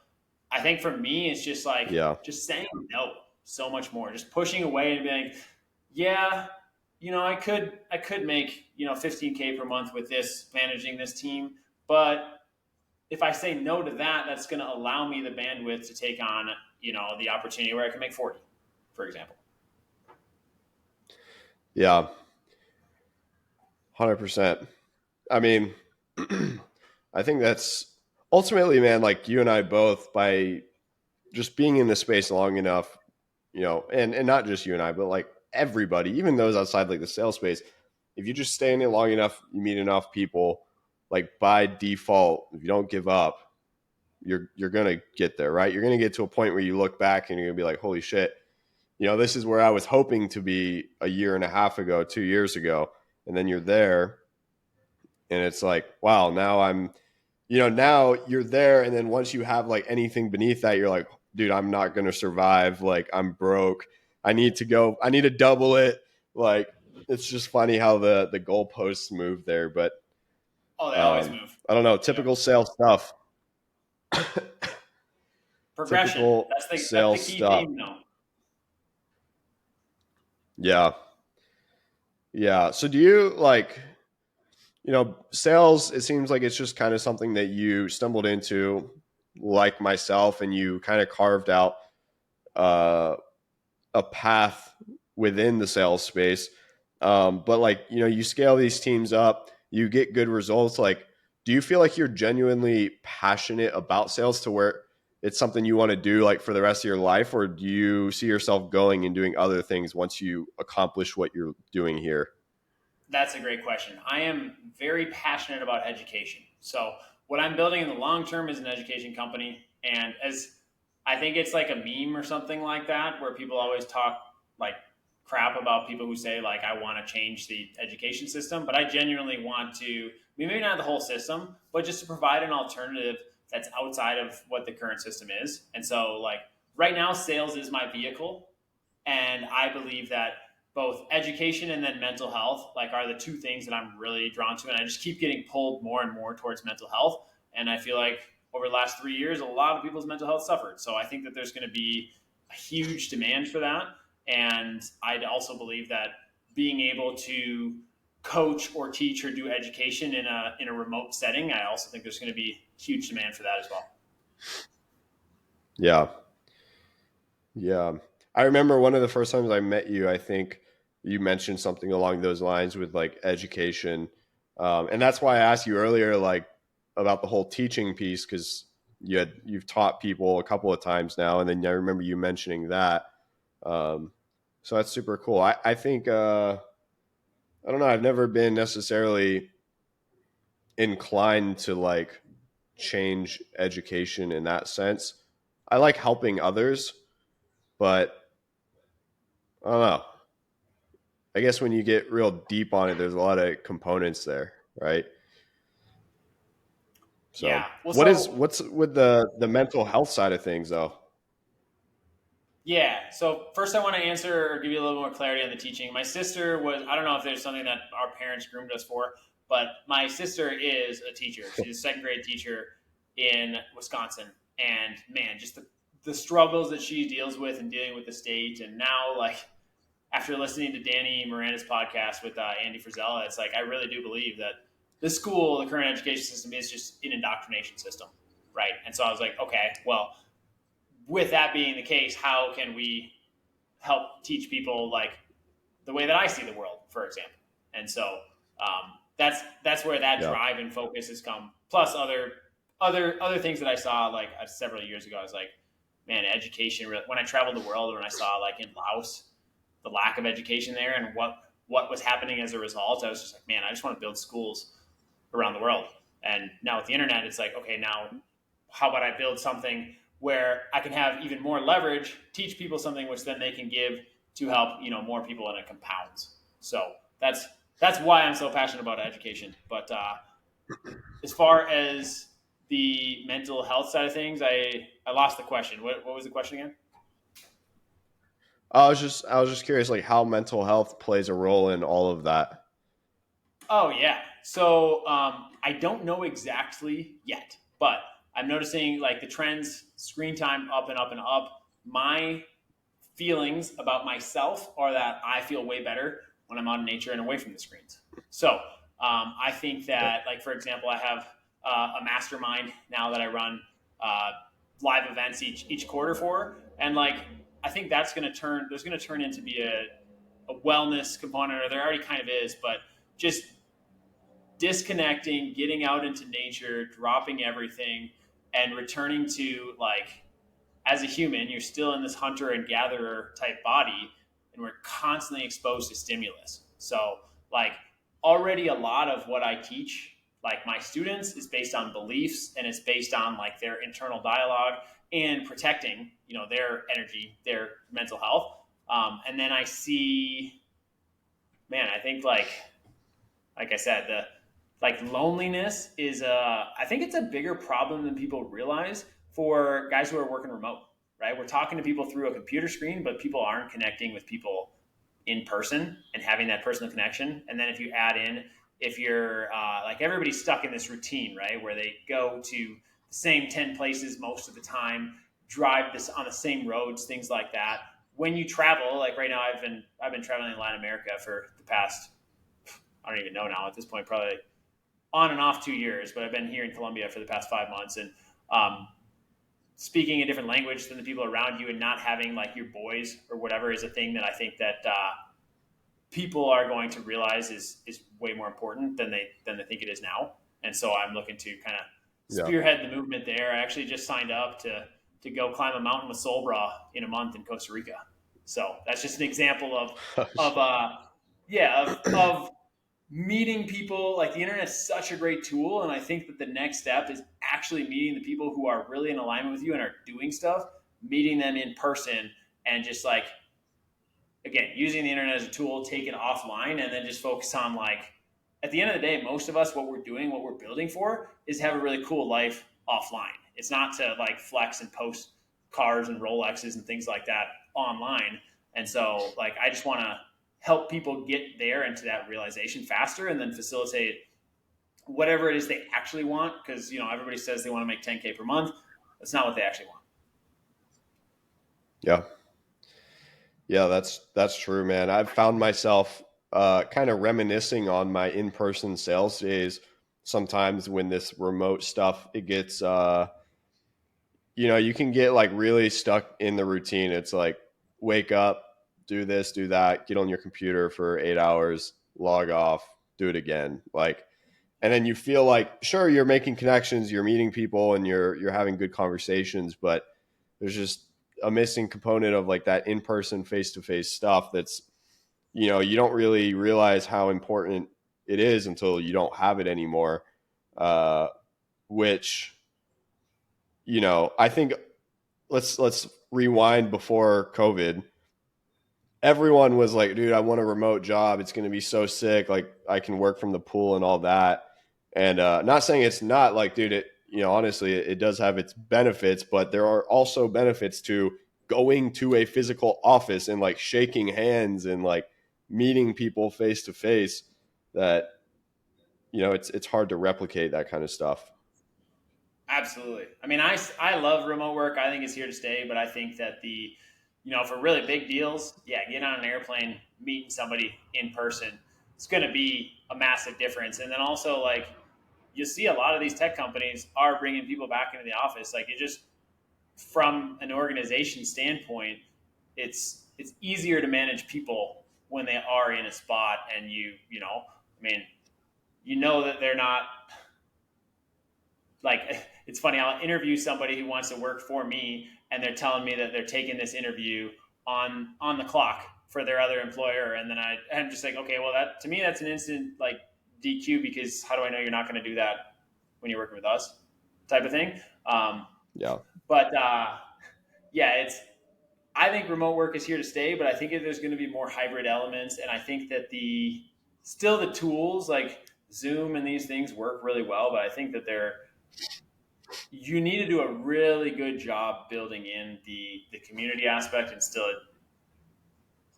I think for me, it's just like Yeah. just saying no so much more, just pushing away and being like, yeah, I could make 15K per month with this managing this team, but if I say no to that, that's going to allow me the bandwidth to take on the opportunity where I can make 40, for example. Yeah. 100%. I mean, I think that's ultimately, man, like you and I both, by just being in the space long enough, and not just you and I, but like everybody, even those outside like the sales space, if you just stay in it long enough, you meet enough people, like by default, if you don't give up, you're gonna get there, right? You're gonna get to a point where you look back and you're gonna be like, holy shit, this is where I was hoping to be a year and a half ago, 2 years ago, and then you're there, and it's like, wow, now now you're there, and then once you have like anything beneath that, you're like, dude, I'm not gonna survive. Like, I'm broke. I need to go. I need to double it. Like, it's just funny how the goalposts move there, but Oh, they always move. I don't know. Yep. Typical sales stuff. Progression. Typical That's the sales key stuff. theme, though. Yeah, yeah. So do you like, sales? It seems like it's just kind of something that you stumbled into, like myself, and you kind of carved out uh, a path within the sales space. But like, you scale these teams up, you get good results. Like, do you feel like you're genuinely passionate about sales to where it's something you want to do like for the rest of your life? Or do you see yourself going and doing other things once you accomplish what you're doing here? That's a great question. I am very passionate about education. So what I'm building in the long term is an education company, and as I think it's like a meme or something like that, where people always talk like crap about people who say like I want to change the education system, but I genuinely want to, maybe not the whole system, but just to provide an alternative that's outside of what the current system is. And so like right now, sales is my vehicle, and I believe that both education and then mental health like are the two things that I'm really drawn to, and I just keep getting pulled more and more towards mental health. And I feel like over the last 3 years, a lot of people's mental health suffered. So I think that there's going to be a huge demand for that. And I also believe that being able to coach or teach or do education in a remote setting, I also think there's going to be huge demand for that as well. Yeah. Yeah. I remember one of the first times I met you, I think you mentioned something along those lines with like education. And that's why I asked you earlier, like about the whole teaching piece, because you've taught people a couple of times now. And then I remember you mentioning that. Um, so that's super cool. I think, I don't know, I've never been necessarily inclined to like change education in that sense. I like helping others, but I don't know. I guess when you get real deep on it, there's a lot of components there, right? So, Yeah. Well, what's with the mental health side of things, though? yeah. So first, I want to answer or give you a little more clarity on the teaching. My sister was, I don't know if there's something that our parents groomed us for, but my sister is a teacher. She's a second grade teacher in Wisconsin. And man, just the struggles that she deals with and dealing with the state. And now, like, after listening to Danny Miranda's podcast with Andy Frisella, it's like, I really do believe that the school, the current education system is just an indoctrination system. Right. And so I was like, okay, well, with that being the case, how can we help teach people like the way that I see the world, for example? And so that's where that Yeah, drive and focus has come. Plus other things that I saw like several years ago. I was like, man, education. When I traveled the world, when I saw like in Laos, the lack of education there and what was happening as a result. I was just like, man, I just want to build schools around the world. And now with the internet, it's like, okay, now how about I build something where I can have even more leverage, teach people something which then they can give to help, more people, and it compounds. So that's why I'm so passionate about education. But as far as the mental health side of things, I lost the question. What was the question again? I was just curious, like how mental health plays a role in all of that. Oh yeah. So I don't know exactly yet, but I'm noticing like the trends, screen time up and up and up. My feelings about myself are that I feel way better when I'm out in nature and away from the screens. So I think Yeah. that, like for example, I have a mastermind now that I run uh, live events each quarter for, and like I think that's going to turn. There's going to turn into be a wellness component, or there already kind of is, but just disconnecting, getting out into nature, dropping everything, and returning to like as a human, you're still in this hunter and gatherer type body, and we're constantly exposed to stimulus. So, like, already a lot of what I teach, like my students, is based on beliefs and it's based on like their internal dialogue and protecting, their energy, their mental health. And then I see, man, I think like I said, the like loneliness is I think it's a bigger problem than people realize for guys who are working remote, right? We're talking to people through a computer screen, but people aren't connecting with people in person and having that personal connection. And then if you add in, if you're like everybody's stuck in this routine, right, where they go to the same 10 places most of the time, drive this on the same roads, things like that. When you travel, like right now, I've been traveling in Latin America for the past, I don't even know now at this point, probably on and off 2 years, but I've been here in Colombia for the past 5 months, and um, speaking a different language than the people around you and not having like your boys or whatever is a thing that I think that people are going to realize is way more important than they think it is now. And so I'm looking to kind of Yeah. spearhead the movement there. I actually just signed up to go climb a mountain with Solbra in a month in Costa Rica. So that's just an example of yeah of meeting people. Like the internet is such a great tool, and I think that the next step is actually meeting the people who are really in alignment with you and are doing stuff, meeting them in person, and just like again using the internet as a tool, take it offline, and then just focus on like at the end of the day, most of us, what we're doing, what we're building for is to have a really cool life offline. It's not to like flex and post cars and Rolexes and things like that online. And so like I just want to help people get there into that realization faster, and then facilitate whatever it is they actually want, because everybody says they want to make 10K per month. That's not what they actually want. Yeah. Yeah, that's true, man. I've found myself kind of reminiscing on my in-person sales days sometimes when this remote stuff it gets you can get like really stuck in the routine. It's like wake up, do this, do that, get on your computer for 8 hours, log off, do it again. Like and then you feel like sure you're making connections, you're meeting people and you're having good conversations, but there's just a missing component of like that in-person face-to-face stuff that's you don't really realize how important it is until you don't have it anymore, which I think let's rewind before COVID. Everyone was like, dude, I want a remote job, it's going to be so sick, like I can work from the pool and all that. And not saying it's not, like, dude, it honestly it does have its benefits, but there are also benefits to going to a physical office and like shaking hands and like meeting people face to face, that it's hard to replicate that kind of stuff. Absolutely. I mean, I love remote work. I think it's here to stay, but I think that for really big deals, yeah, getting on an airplane, meeting somebody in person, it's going to be a massive difference. And then also, like, you see a lot of these tech companies are bringing people back into the office. Like, it just, from an organization standpoint, it's easier to manage people when they are in a spot, and I mean, that they're not like, it's funny, I'll interview somebody who wants to work for me, and they're telling me that they're taking this interview on the clock for their other employer, and then I'm just like, okay, well, that to me that's an instant like DQ, because how do I know you're not going to do that when you're working with us, type of thing. Um, Yeah. but yeah, it's I think remote work is here to stay, but I think there's going to be more hybrid elements, and I think that the tools like Zoom and these things work really well, but I think that you need to do a really good job building in the community aspect, and still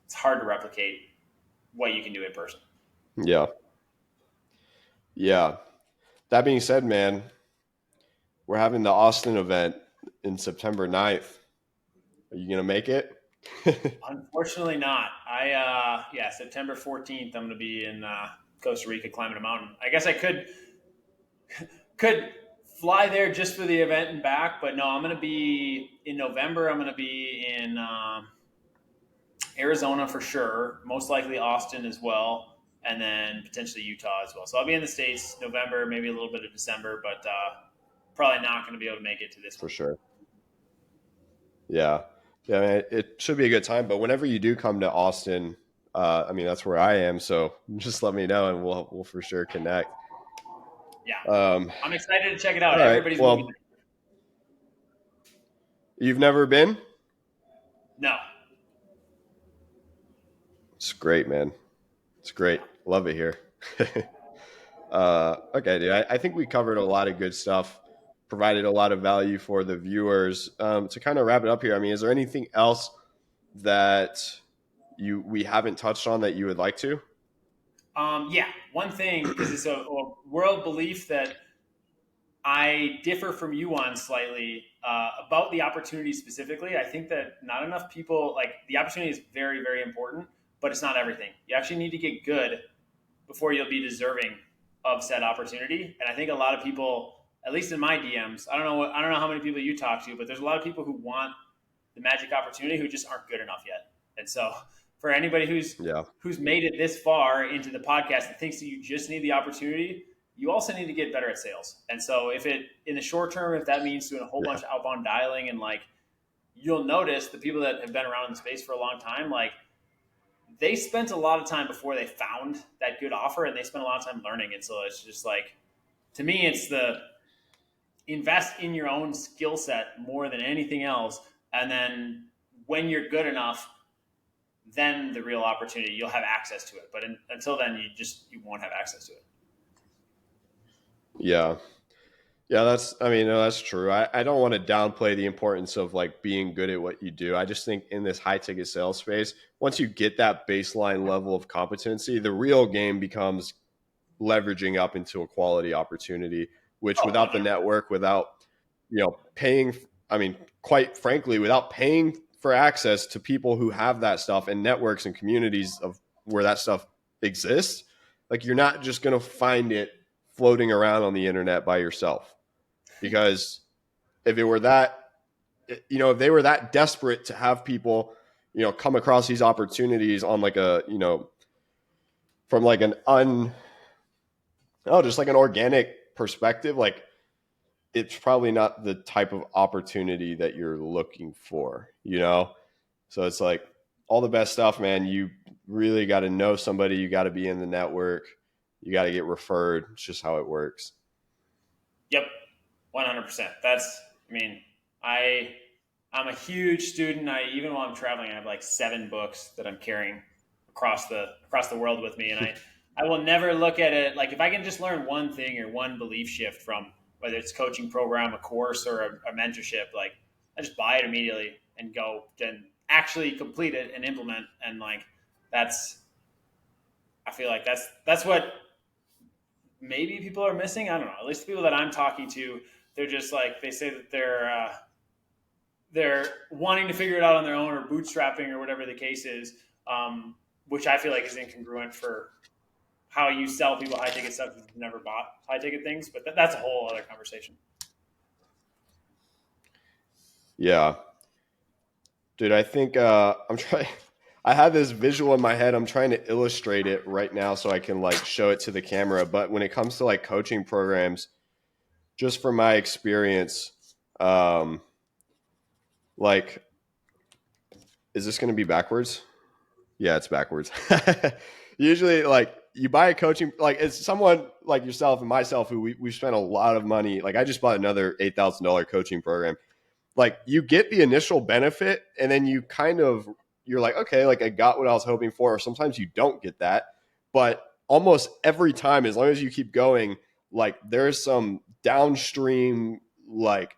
it's hard to replicate what you can do in person. Yeah. Yeah. That being said, man, we're having the Austin event in September 9th. Are you going to make it? Unfortunately, not. Yeah, September 14th, I'm going to be in Costa Rica climbing a mountain. I guess I could fly there just for the event and back, but no, I'm going to be in November. I'm going to be in Arizona for sure, most likely Austin as well, and then potentially Utah as well. So I'll be in the States November, maybe a little bit of December, but probably not going to be able to make it to this For one. sure. Yeah. Yeah, man, it should be a good time. But whenever you do come to Austin, I mean, that's where I am. So just let me know and we'll for sure connect. Yeah, Um, I'm excited to check it out. all right. Everybody's moving Well, you've never been? there. No. It's great, man. It's great. Love it here. Okay, dude. I think we covered a lot of good stuff, provided a lot of value for the viewers. To kind of wrap it up here, I mean, is there anything else that we haven't touched on that you would like to? Yeah, one thing, because it's a world belief that I differ from you on slightly about the opportunity specifically. I think that not enough people like the opportunity is very, very important, but it's not everything. You actually need to get good before you'll be deserving of said opportunity. And I think a lot of people, at least in my DMs, I don't know how many people you talk to, but there's a lot of people who want the magic opportunity who just aren't good enough yet. And so for anybody Yeah. who's made it this far into the podcast and thinks that you just need the opportunity, you also need to get better at sales. And so if it in the short term, if that means doing a whole Yeah. bunch of outbound dialing, and like you'll notice the people that have been around in the space for a long time, like they spent a lot of time before they found that good offer, and they spent a lot of time learning. And so it's just like, to me, it's the invest in your own skill set more than anything else. And then when you're good enough, then the real opportunity, you'll have access to it. But until then, you won't have access to it. Yeah. Yeah, I mean, no, that's true. I don't want to downplay the importance of like being good at what you do. I just think in this high ticket sales space, once you get that baseline level of competency, the real game becomes leveraging up into a quality opportunity, which Oh, without the 100%. network, without, paying, I mean, quite frankly, without paying for access to people who have that stuff and networks and communities of where that stuff exists, like you're not just going to find it floating around on the internet by yourself. Because if it were that, if they were that desperate to have people, come across these opportunities on like a, from like just like an organic perspective, like it's probably not the type of opportunity that you're looking for. So it's like all the best stuff, man. You really got to know somebody. You got to be in the network. You got to get referred. It's just how it works. Yep, 100%. I mean, I, I'm a huge student. Even while I'm traveling, I have like 7 books that I'm carrying across the world with me, and I will never look at it like if I can just learn one thing or one belief shift from whether it's coaching program, a course, or a mentorship. Like I just buy it immediately and go and actually complete it and implement. And like that's I feel like that's what maybe people are missing. I don't know. At least the people that I'm talking to, they're just like they say that they're wanting to figure it out on their own or bootstrapping or whatever the case is, which I feel like is incongruent for how you sell people high ticket stuff if you've never bought high ticket things. But that's a whole other conversation. Yeah, dude. I think I'm trying. I have this visual in my head. I'm trying to illustrate it right now so I can like show it to the camera. But when it comes to like coaching programs, just from my experience, like, is this going to be backwards? Yeah, it's backwards. Usually, like you buy a coaching, like it's someone like yourself and myself who we spent a lot of money. Like I just bought another $8,000 coaching program. Like you get the initial benefit, and then you're like, okay, like I got what I was hoping for. Or sometimes you don't get that, but almost every time, as long as you keep going, like there's some downstream like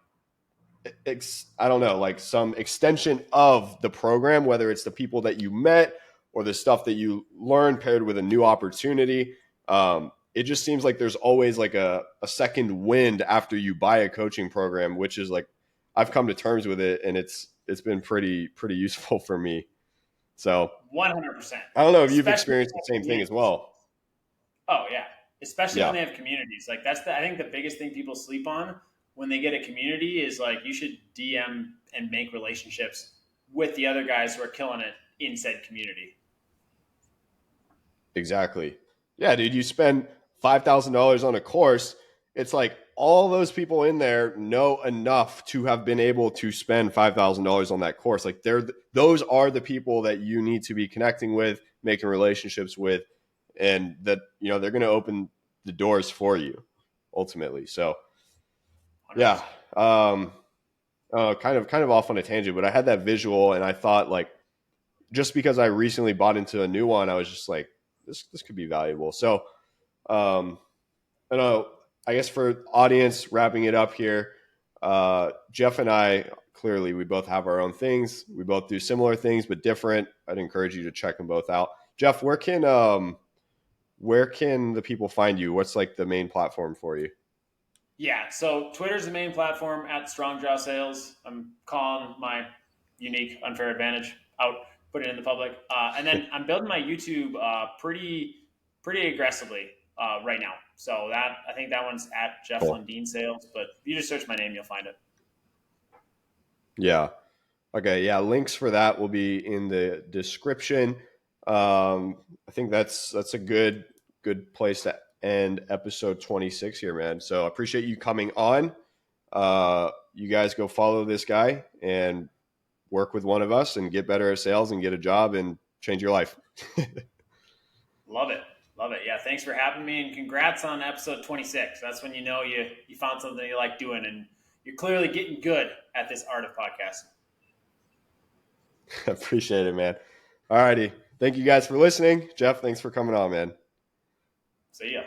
I don't know, like some extension of the program, whether it's the people that you met or the stuff that you learned paired with a new opportunity. It just seems like there's always like a second wind after you buy a coaching program, which is like I've come to terms with it, and it's been pretty useful for me. So 100%. I don't know if you've Especially when experienced they the have same thing as communities. well. Oh yeah, especially when Yeah, they have communities. Like that's I think the biggest thing people sleep on when they get a community is like you should DM and make relationships with the other guys who are killing it in said community. exactly. Yeah, dude, you spend $5,000 on a course. It's like all those people in there know enough to have been able to spend $5,000 on that course. Like those are the people that you need to be connecting with, making relationships with, and that they're going to open the doors for you ultimately. So yeah, 100%. um, kind of off on a tangent, but I had that visual, and I thought like just because I recently bought into a new one, I was just like, this could be valuable. So um, I know. I guess for audience, wrapping it up here, Jeff and I clearly we both have our own things. We both do similar things, but different. I'd encourage you to check them both out. Jeff, where can the people find you? What's like the main platform for you? Yeah, so Twitter's the main platform at Strong Draw Sales. I'm calling my unique unfair advantage out, putting it in the public, and then I'm building my YouTube pretty aggressively right now. So that I think that one's at Jeff Cool. Lundeen Sales. But if you just search my name, you'll find it. Yeah. Okay. Yeah. Links for that will be in the description. I think that's a good place to end episode 26 here, man. So I appreciate you coming on. You guys go follow this guy and work with one of us and get better at sales and get a job and change your life. Love it. Love it. Yeah, thanks for having me, and congrats on episode 26. That's when you know you found something you like doing, and you're clearly getting good at this art of podcasting. Appreciate it, man. All righty. Thank you guys for listening. Jeff, thanks for coming on, man. See ya.